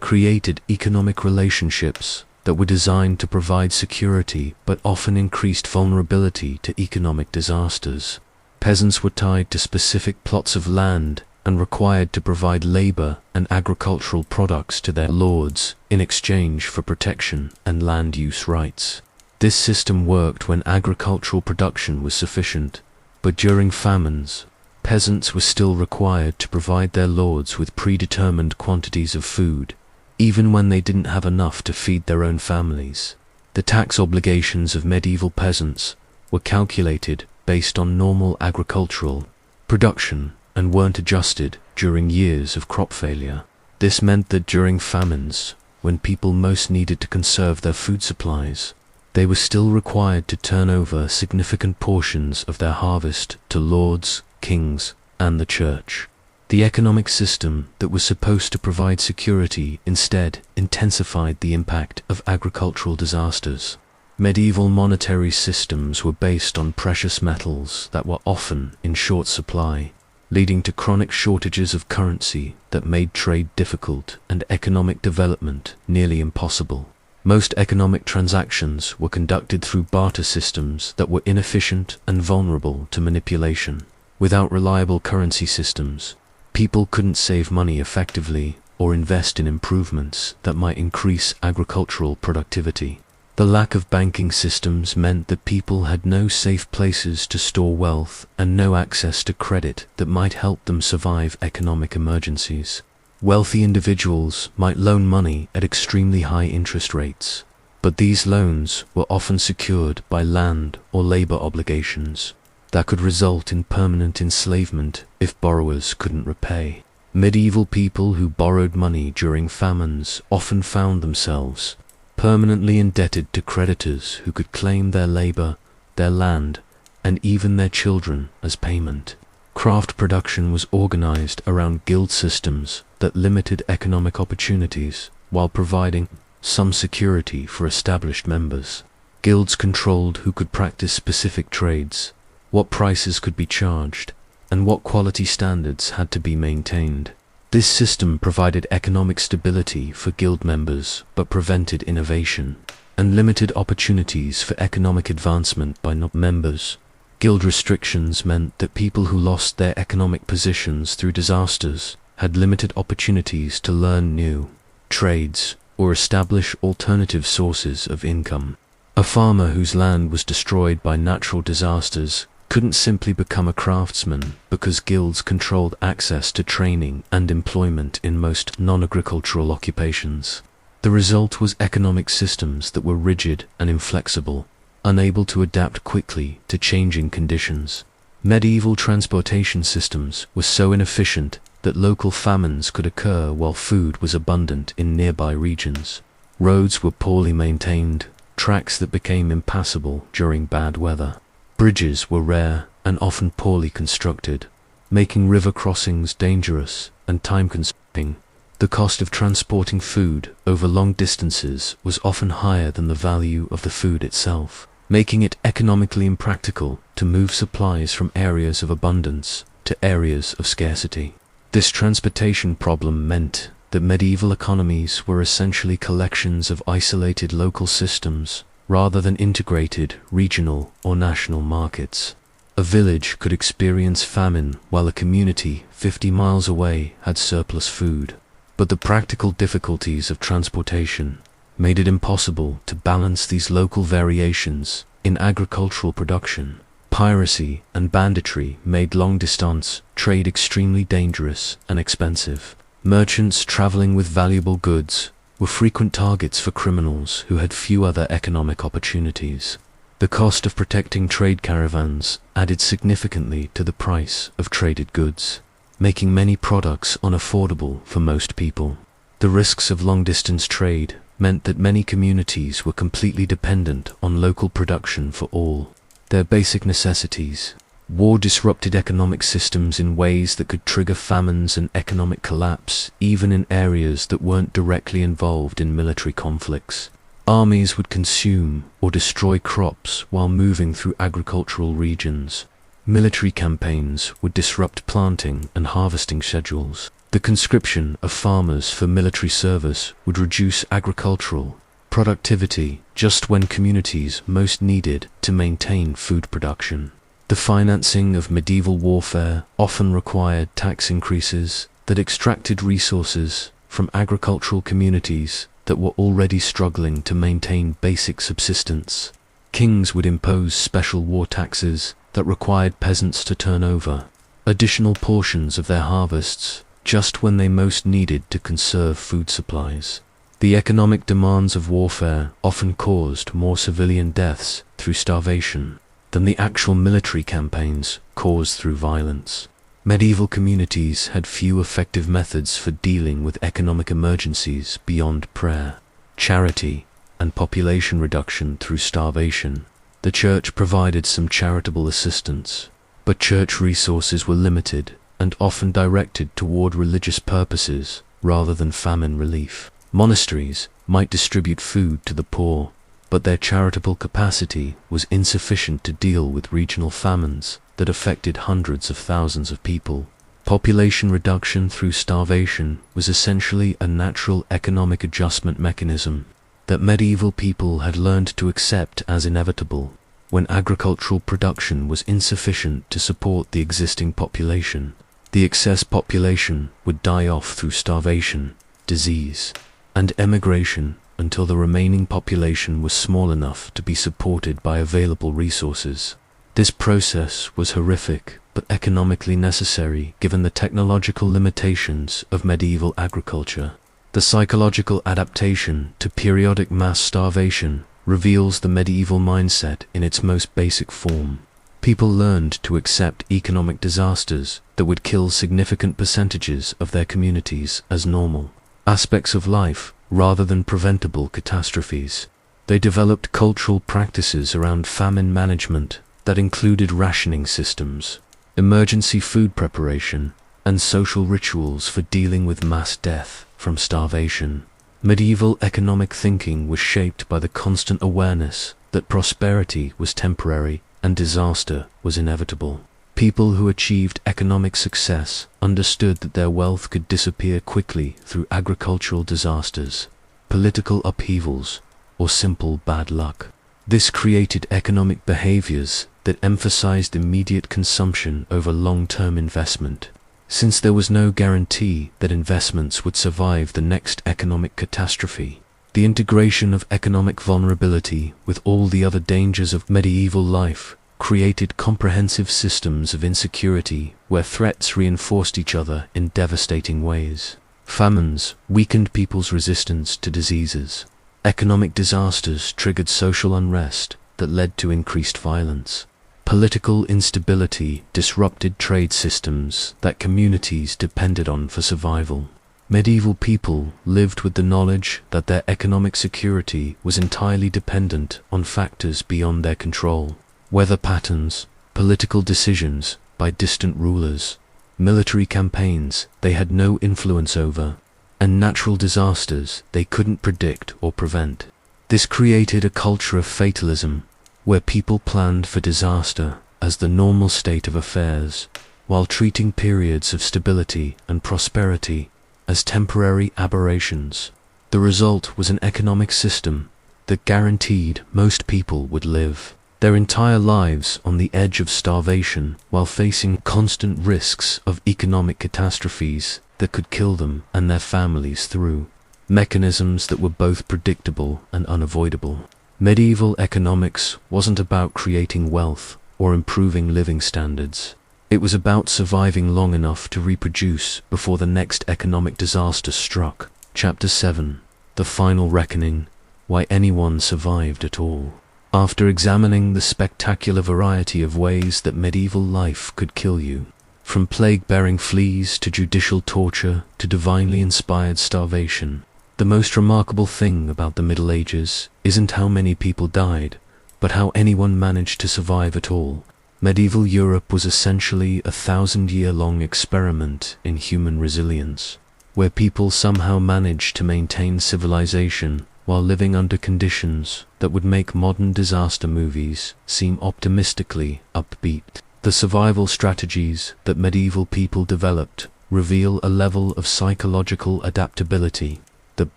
created economic relationships that were designed to provide security but often increased vulnerability to economic disasters. Peasants were tied to specific plots of land and required to provide labor and agricultural products to their lords in exchange for protection and land use rights. This system worked when agricultural production was sufficient, but during famines, peasants were still required to provide their lords with predetermined quantities of food, even when they didn't have enough to feed their own families. The tax obligations of medieval peasants were calculated based on normal agricultural production and weren't adjusted during years of crop failure. This meant that during famines, when people most needed to conserve their food supplies, they were still required to turn over significant portions of their harvest to lords, kings, and the church. The economic system that was supposed to provide security instead intensified the impact of agricultural disasters. Medieval monetary systems were based on precious metals that were often in short supply, leading to chronic shortages of currency that made trade difficult and economic development nearly impossible. Most economic transactions were conducted through barter systems that were inefficient and vulnerable to manipulation. Without reliable currency systems, people couldn't save money effectively or invest in improvements that might increase agricultural productivity. The lack of banking systems meant that people had no safe places to store wealth and no access to credit that might help them survive economic emergencies. Wealthy individuals might loan money at extremely high interest rates, but these loans were often secured by land or labor obligations that could result in permanent enslavement if borrowers couldn't repay. Medieval people who borrowed money during famines often found themselves permanently indebted to creditors who could claim their labor, their land, and even their children as payment. Craft production was organized around guild systems that limited economic opportunities while providing some security for established members. Guilds controlled who could practice specific trades, what prices could be charged, and what quality standards had to be maintained. This system provided economic stability for guild members but prevented innovation and limited opportunities for economic advancement by non-members. Guild restrictions meant that people who lost their economic positions through disasters had limited opportunities to learn new trades or establish alternative sources of income. A farmer whose land was destroyed by natural disasters couldn't simply become a craftsman because guilds controlled access to training and employment in most non-agricultural occupations. The result was economic systems that were rigid and inflexible, unable to adapt quickly to changing conditions. Medieval transportation systems were so inefficient that local famines could occur while food was abundant in nearby regions. Roads were poorly maintained, tracks that became impassable during bad weather. Bridges were rare and often poorly constructed, making river crossings dangerous and time-consuming. The cost of transporting food over long distances was often higher than the value of the food itself, making it economically impractical to move supplies from areas of abundance to areas of scarcity. This transportation problem meant that medieval economies were essentially collections of isolated local systems rather than integrated regional or national markets. A village could experience famine while a community 50 miles away had surplus food. But the practical difficulties of transportation made it impossible to balance these local variations in agricultural production. Piracy and banditry made long-distance trade extremely dangerous and expensive. Merchants traveling with valuable goods were frequent targets for criminals who had few other economic opportunities. The cost of protecting trade caravans added significantly to the price of traded goods, making many products unaffordable for most people. The risks of long-distance trade meant that many communities were completely dependent on local production for all their basic necessities. War disrupted economic systems in ways that could trigger famines and economic collapse, even in areas that weren't directly involved in military conflicts. Armies would consume or destroy crops while moving through agricultural regions. Military campaigns would disrupt planting and harvesting schedules. The conscription of farmers for military service would reduce agricultural productivity just when communities most needed to maintain food production. The financing of medieval warfare often required tax increases that extracted resources from agricultural communities that were already struggling to maintain basic subsistence. Kings would impose special war taxes that required peasants to turn over additional portions of their harvests just when they most needed to conserve food supplies. The economic demands of warfare often caused more civilian deaths through starvation than the actual military campaigns caused through violence. Medieval communities had few effective methods for dealing with economic emergencies beyond prayer, charity, and population reduction through starvation. The church provided some charitable assistance, but church resources were limited and often directed toward religious purposes rather than famine relief. Monasteries might distribute food to the poor, but their charitable capacity was insufficient to deal with regional famines that affected hundreds of thousands of people. Population reduction through starvation was essentially a natural economic adjustment mechanism that medieval people had learned to accept as inevitable. When agricultural production was insufficient to support the existing population, the excess population would die off through starvation, disease, and emigration until the remaining population was small enough to be supported by available resources. This process was horrific but economically necessary given the technological limitations of medieval agriculture. The psychological adaptation to periodic mass starvation reveals the medieval mindset in its most basic form. People learned to accept economic disasters that would kill significant percentages of their communities as normal aspects of life rather than preventable catastrophes. They developed cultural practices around famine management that included rationing systems, emergency food preparation, and social rituals for dealing with mass death from starvation. Medieval economic thinking was shaped by the constant awareness that prosperity was temporary and disaster was inevitable. People who achieved economic success understood that their wealth could disappear quickly through agricultural disasters, political upheavals, or simple bad luck. This created economic behaviors that emphasized immediate consumption over long-term investment. Since there was no guarantee that investments would survive the next economic catastrophe, the integration of economic vulnerability with all the other dangers of medieval life created comprehensive systems of insecurity where threats reinforced each other in devastating ways. Famines weakened people's resistance to diseases. Economic disasters triggered social unrest that led to increased violence. Political instability disrupted trade systems that communities depended on for survival. Medieval people lived with the knowledge that their economic security was entirely dependent on factors beyond their control. Weather patterns, political decisions by distant rulers, military campaigns they had no influence over, and natural disasters they couldn't predict or prevent. This created a culture of fatalism, where people planned for disaster as the normal state of affairs, while treating periods of stability and prosperity as temporary aberrations. The result was an economic system that guaranteed most people would live their entire lives on the edge of starvation while facing constant risks of economic catastrophes that could kill them and their families through mechanisms that were both predictable and unavoidable. Medieval economics wasn't about creating wealth or improving living standards. It was about surviving long enough to reproduce before the next economic disaster struck. Chapter 7: The Final Reckoning: Why Anyone Survived at All. After examining the spectacular variety of ways that medieval life could kill you, from plague-bearing fleas to judicial torture to divinely inspired starvation, the most remarkable thing about the Middle Ages isn't how many people died, but how anyone managed to survive at all. Medieval Europe was essentially a 1,000-year-long experiment in human resilience, where people somehow managed to maintain civilization while living under conditions that would make modern disaster movies seem optimistically upbeat. The survival strategies that medieval people developed reveal a level of psychological adaptability that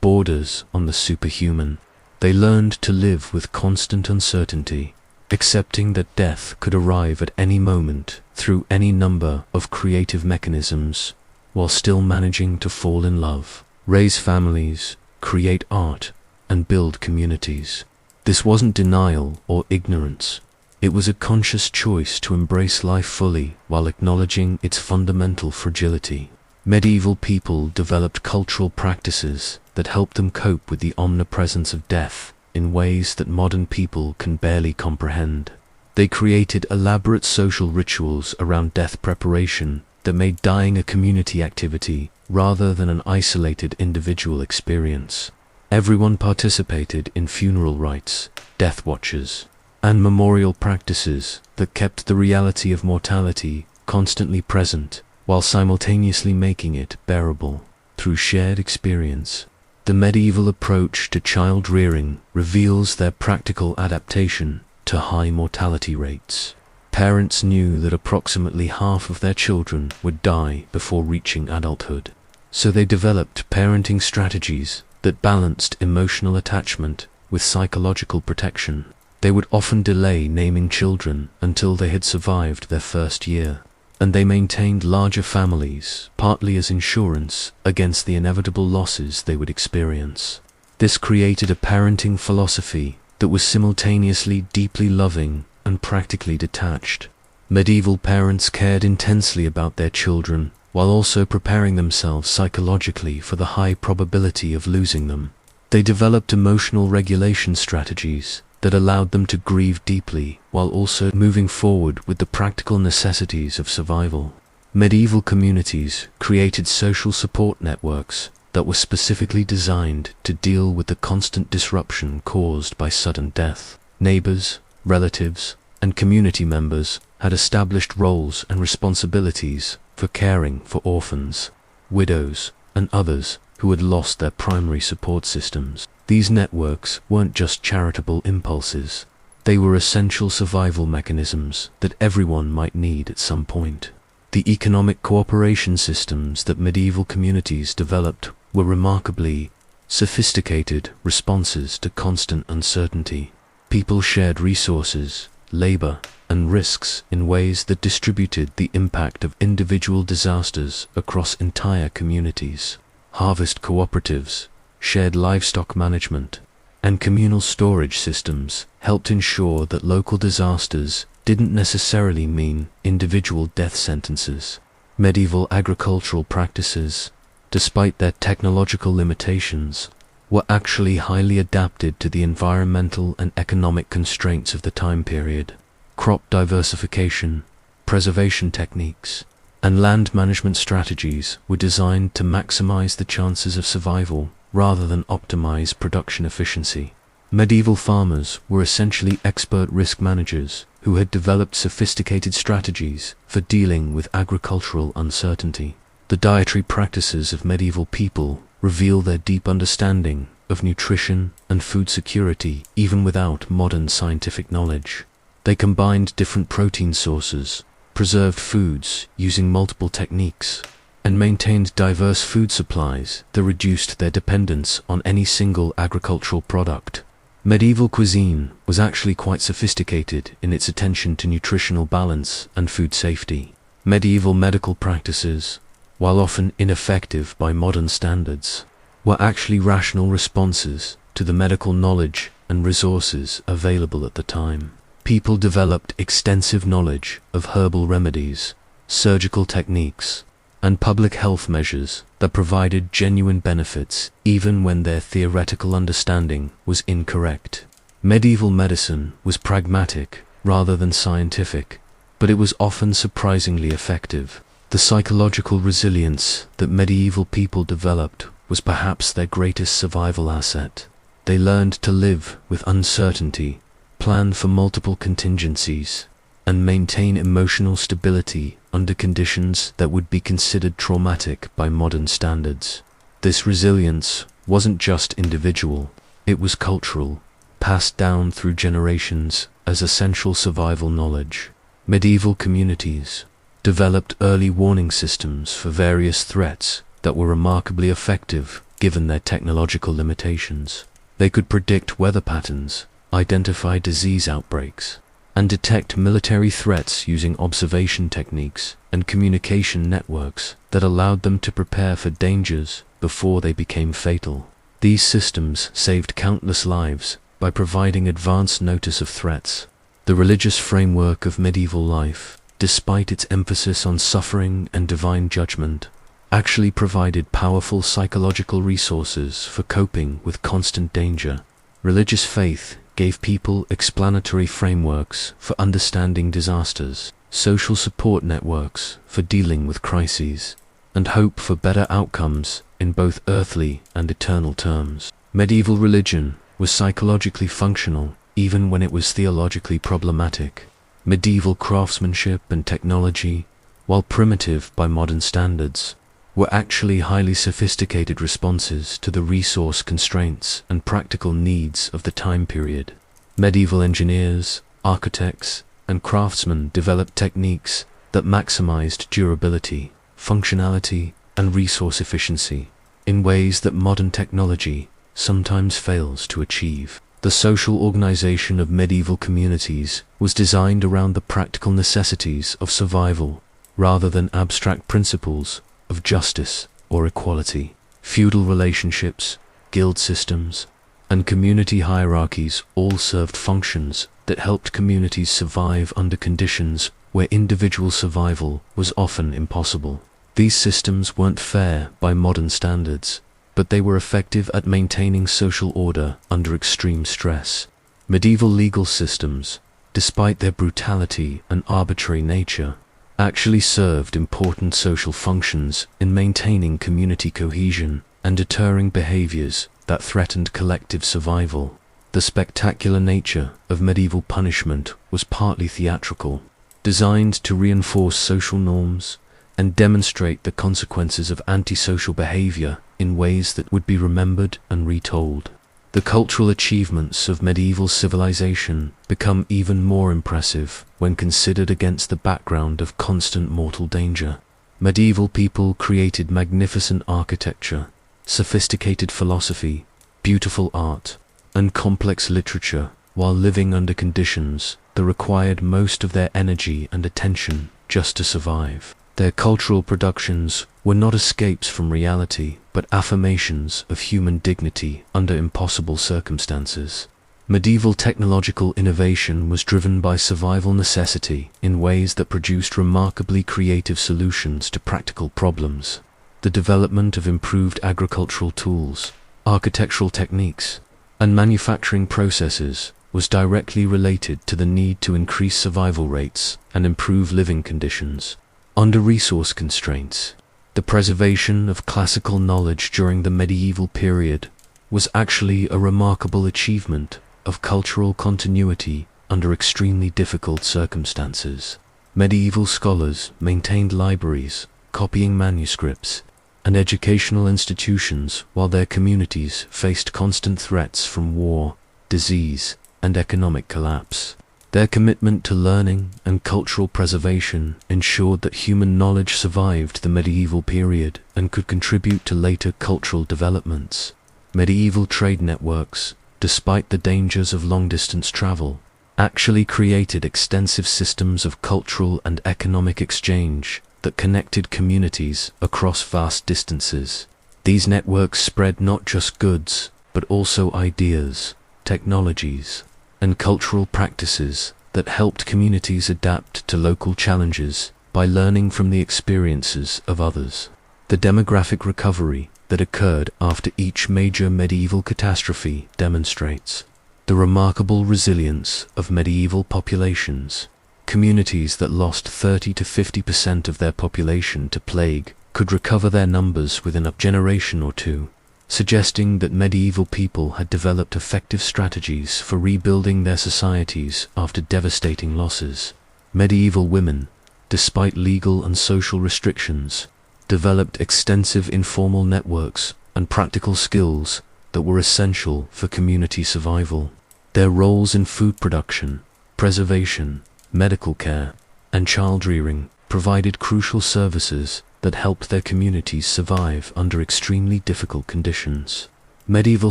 borders on the superhuman. They learned to live with constant uncertainty, accepting that death could arrive at any moment through any number of creative mechanisms, while still managing to fall in love, raise families, create art, and build communities. This wasn't denial or ignorance. It was a conscious choice to embrace life fully while acknowledging its fundamental fragility. Medieval people developed cultural practices that helped them cope with the omnipresence of death in ways that modern people can barely comprehend. They created elaborate social rituals around death preparation that made dying a community activity rather than an isolated individual experience. Everyone participated in funeral rites, death watches, and memorial practices that kept the reality of mortality constantly present while simultaneously making it bearable through shared experience. The medieval approach to child rearing reveals their practical adaptation to high mortality rates. Parents knew that approximately half of their children would die before reaching adulthood, so they developed parenting strategies that balanced emotional attachment with psychological protection. They would often delay naming children until they had survived their first year, and they maintained larger families, partly as insurance against the inevitable losses they would experience. This created a parenting philosophy that was simultaneously deeply loving and practically detached. Medieval parents cared intensely about their children while also preparing themselves psychologically for the high probability of losing them. They developed emotional regulation strategies that allowed them to grieve deeply while also moving forward with the practical necessities of survival. Medieval communities created social support networks that were specifically designed to deal with the constant disruption caused by sudden death. Neighbors, relatives, and community members had established roles and responsibilities for caring for orphans, widows, and others who had lost their primary support systems. These networks weren't just charitable impulses, they were essential survival mechanisms that everyone might need at some point. The economic cooperation systems that medieval communities developed were remarkably sophisticated responses to constant uncertainty. People shared resources, labor, and risks in ways that distributed the impact of individual disasters across entire communities. Harvest cooperatives, shared livestock management, and communal storage systems helped ensure that local disasters didn't necessarily mean individual death sentences. Medieval agricultural practices, despite their technological limitations, were actually highly adapted to the environmental and economic constraints of the time period. Crop diversification, preservation techniques, and land management strategies were designed to maximize the chances of survival rather than optimize production efficiency. Medieval farmers were essentially expert risk managers who had developed sophisticated strategies for dealing with agricultural uncertainty. The dietary practices of medieval people reveal their deep understanding of nutrition and food security even without modern scientific knowledge. They combined different protein sources, preserved foods using multiple techniques, and maintained diverse food supplies that reduced their dependence on any single agricultural product. Medieval cuisine was actually quite sophisticated in its attention to nutritional balance and food safety. Medieval medical practices, while often ineffective by modern standards, were actually rational responses to the medical knowledge and resources available at the time. People developed extensive knowledge of herbal remedies, surgical techniques, and public health measures that provided genuine benefits even when their theoretical understanding was incorrect. Medieval medicine was pragmatic rather than scientific, but it was often surprisingly effective. The psychological resilience that medieval people developed was perhaps their greatest survival asset. They learned to live with uncertainty, plan for multiple contingencies, and maintain emotional stability under conditions that would be considered traumatic by modern standards. This resilience wasn't just individual, it was cultural, passed down through generations as essential survival knowledge. Medieval communities developed early warning systems for various threats that were remarkably effective given their technological limitations. They could predict weather patterns, identify disease outbreaks, and detect military threats using observation techniques and communication networks that allowed them to prepare for dangers before they became fatal. These systems saved countless lives by providing advance notice of threats. The religious framework of medieval life, despite its emphasis on suffering and divine judgment, actually provided powerful psychological resources for coping with constant danger. Religious faith gave people explanatory frameworks for understanding disasters, social support networks for dealing with crises, and hope for better outcomes in both earthly and eternal terms. Medieval religion was psychologically functional even when it was theologically problematic. Medieval craftsmanship and technology, while primitive by modern standards, were actually highly sophisticated responses to the resource constraints and practical needs of the time period. Medieval engineers, architects, and craftsmen developed techniques that maximized durability, functionality, and resource efficiency in ways that modern technology sometimes fails to achieve. The social organization of medieval communities was designed around the practical necessities of survival rather than abstract principles of justice or equality. Feudal relationships, guild systems, and community hierarchies all served functions that helped communities survive under conditions where individual survival was often impossible. These systems weren't fair by modern standards, but they were effective at maintaining social order under extreme stress. Medieval legal systems, despite their brutality and arbitrary nature, actually served important social functions in maintaining community cohesion and deterring behaviors that threatened collective survival. The spectacular nature of medieval punishment was partly theatrical, designed to reinforce social norms and demonstrate the consequences of antisocial behavior in ways that would be remembered and retold. The cultural achievements of medieval civilization become even more impressive when considered against the background of constant mortal danger. Medieval people created magnificent architecture, sophisticated philosophy, beautiful art, and complex literature while living under conditions that required most of their energy and attention just to survive. Their cultural productions were not escapes from reality, but affirmations of human dignity under impossible circumstances. Medieval technological innovation was driven by survival necessity in ways that produced remarkably creative solutions to practical problems. The development of improved agricultural tools, architectural techniques, and manufacturing processes was directly related to the need to increase survival rates and improve living conditions. Under resource constraints, the preservation of classical knowledge during the medieval period was actually a remarkable achievement of cultural continuity under extremely difficult circumstances. Medieval scholars maintained libraries, copying manuscripts, and educational institutions while their communities faced constant threats from war, disease, and economic collapse. Their commitment to learning and cultural preservation ensured that human knowledge survived the medieval period and could contribute to later cultural developments. Medieval trade networks, despite the dangers of long-distance travel, actually created extensive systems of cultural and economic exchange that connected communities across vast distances. These networks spread not just goods, but also ideas, technologies, and cultural practices that helped communities adapt to local challenges by learning from the experiences of others. The demographic recovery that occurred after each major medieval catastrophe demonstrates the remarkable resilience of medieval populations. Communities that lost 30 to 50% of their population to plague could recover their numbers within a generation or two, suggesting that medieval people had developed effective strategies for rebuilding their societies after devastating losses. Medieval women, despite legal and social restrictions, developed extensive informal networks and practical skills that were essential for community survival. Their roles in food production, preservation, medical care, and child rearing provided crucial services that helped their communities survive under extremely difficult conditions. Medieval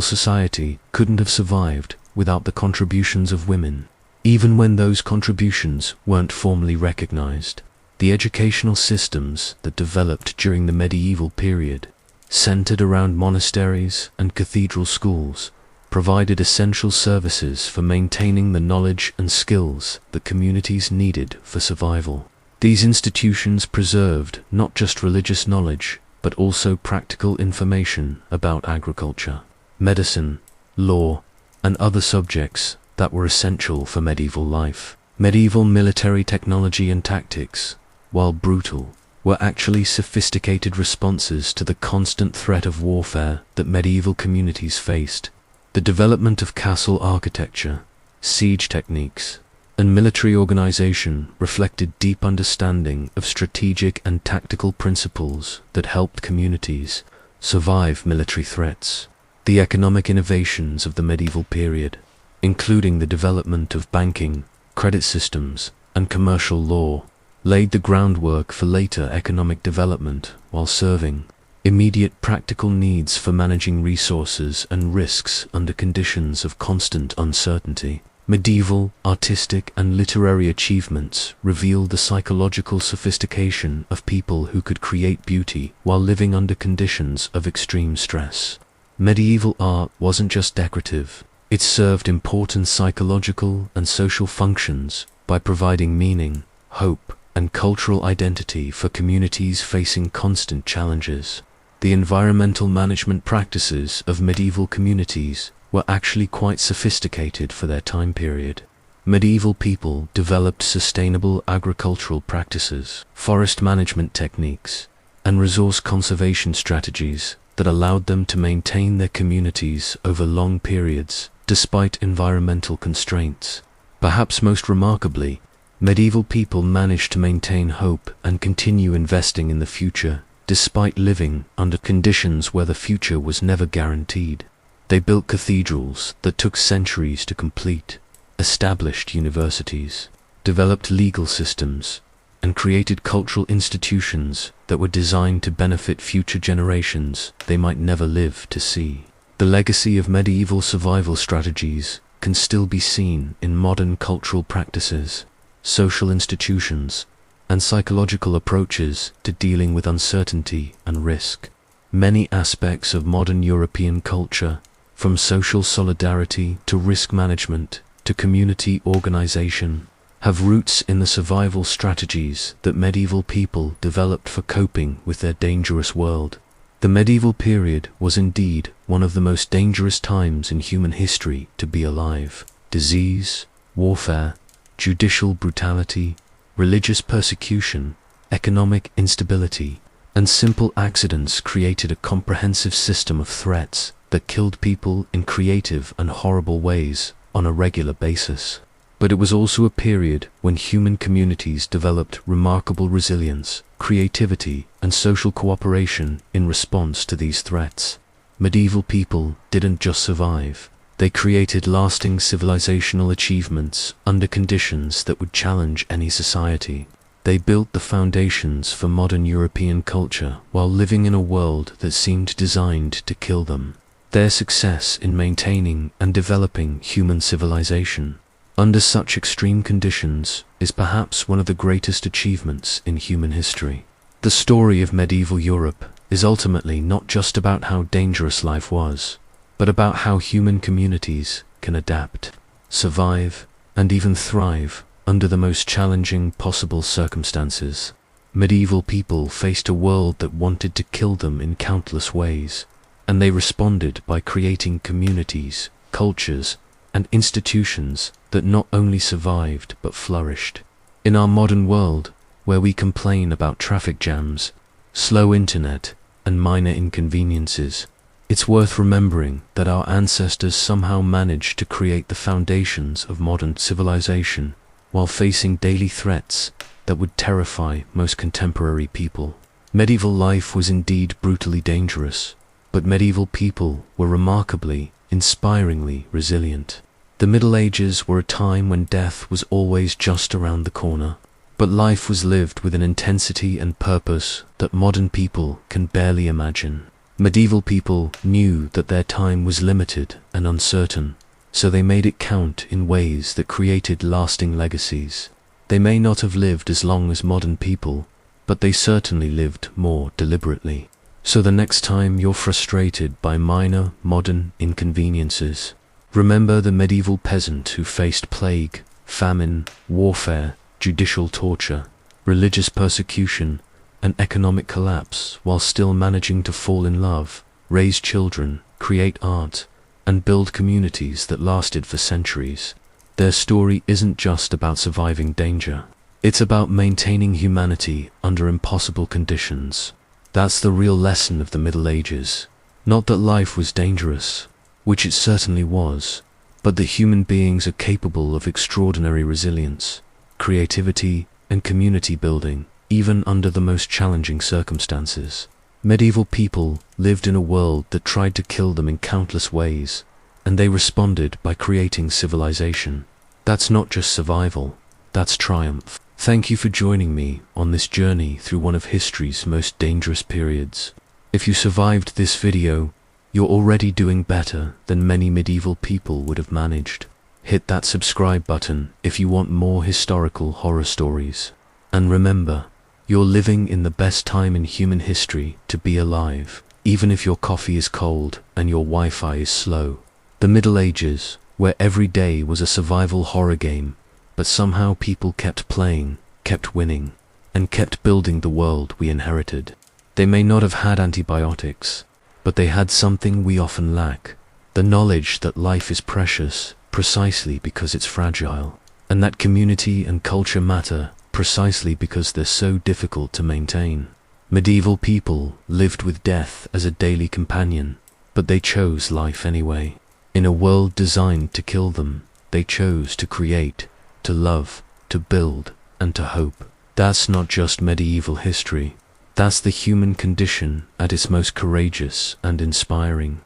society couldn't have survived without the contributions of women, even when those contributions weren't formally recognized. The educational systems that developed during the medieval period, centered around monasteries and cathedral schools, provided essential services for maintaining the knowledge and skills that communities needed for survival. These institutions preserved not just religious knowledge, but also practical information about agriculture, medicine, law, and other subjects that were essential for medieval life. Medieval military technology and tactics, while brutal, were actually sophisticated responses to the constant threat of warfare that medieval communities faced. The development of castle architecture, siege techniques, and military organization reflected deep understanding of strategic and tactical principles that helped communities survive military threats. The economic innovations of the medieval period, including the development of banking, credit systems, and commercial law, laid the groundwork for later economic development while serving immediate practical needs for managing resources and risks under conditions of constant uncertainty. Medieval, artistic, and literary achievements revealed the psychological sophistication of people who could create beauty while living under conditions of extreme stress. Medieval art wasn't just decorative, it served important psychological and social functions by providing meaning, hope, and cultural identity for communities facing constant challenges. The environmental management practices of medieval communities were actually quite sophisticated for their time period. Medieval people developed sustainable agricultural practices, forest management techniques, and resource conservation strategies that allowed them to maintain their communities over long periods despite environmental constraints. Perhaps most remarkably, medieval people managed to maintain hope and continue investing in the future despite living under conditions where the future was never guaranteed. They built cathedrals that took centuries to complete, established universities, developed legal systems, and created cultural institutions that were designed to benefit future generations they might never live to see. The legacy of medieval survival strategies can still be seen in modern cultural practices, social institutions, and psychological approaches to dealing with uncertainty and risk. Many aspects of modern European culture, from social solidarity to risk management to community organization, have roots in the survival strategies that medieval people developed for coping with their dangerous world. The medieval period was indeed one of the most dangerous times in human history to be alive. Disease, warfare, judicial brutality, religious persecution, economic instability, and simple accidents created a comprehensive system of threats that killed people in creative and horrible ways on a regular basis. But it was also a period when human communities developed remarkable resilience, creativity, and social cooperation in response to these threats. Medieval people didn't just survive, they created lasting civilizational achievements under conditions that would challenge any society. They built the foundations for modern European culture while living in a world that seemed designed to kill them. Their success in maintaining and developing human civilization under such extreme conditions is perhaps one of the greatest achievements in human history. The story of medieval Europe is ultimately not just about how dangerous life was, but about how human communities can adapt, survive, and even thrive under the most challenging possible circumstances. Medieval people faced a world that wanted to kill them in countless ways, and they responded by creating communities, cultures, and institutions that not only survived but flourished. In our modern world, where we complain about traffic jams, slow internet, and minor inconveniences, it's worth remembering that our ancestors somehow managed to create the foundations of modern civilization while facing daily threats that would terrify most contemporary people. Medieval life was indeed brutally dangerous, but medieval people were remarkably, inspiringly resilient. The Middle Ages were a time when death was always just around the corner, but life was lived with an intensity and purpose that modern people can barely imagine. Medieval people knew that their time was limited and uncertain, so they made it count in ways that created lasting legacies. They may not have lived as long as modern people, but they certainly lived more deliberately. So the next time you're frustrated by minor modern inconveniences, remember the medieval peasant who faced plague, famine, warfare, judicial torture, religious persecution, and economic collapse while still managing to fall in love, raise children, create art, and build communities that lasted for centuries. Their story isn't just about surviving danger. It's about maintaining humanity under impossible conditions. That's the real lesson of the Middle Ages. Not that life was dangerous, which it certainly was, but that human beings are capable of extraordinary resilience, creativity, and community building, even under the most challenging circumstances. Medieval people lived in a world that tried to kill them in countless ways, and they responded by creating civilization. That's not just survival, that's triumph. Thank you for joining me on this journey through one of history's most dangerous periods. If you survived this video, you're already doing better than many medieval people would have managed. Hit that subscribe button if you want more historical horror stories. And remember, you're living in the best time in human history to be alive, even if your coffee is cold and your Wi-Fi is slow. The Middle Ages, where every day was a survival horror game, but somehow people kept playing, kept winning, and kept building the world we inherited. They may not have had antibiotics, but they had something we often lack: the knowledge that life is precious precisely because it's fragile, and that community and culture matter precisely because they're so difficult to maintain. Medieval people lived with death as a daily companion, but they chose life anyway. In a world designed to kill them, they chose to create, to love, to build, and to hope. That's not just medieval history. That's the human condition at its most courageous and inspiring.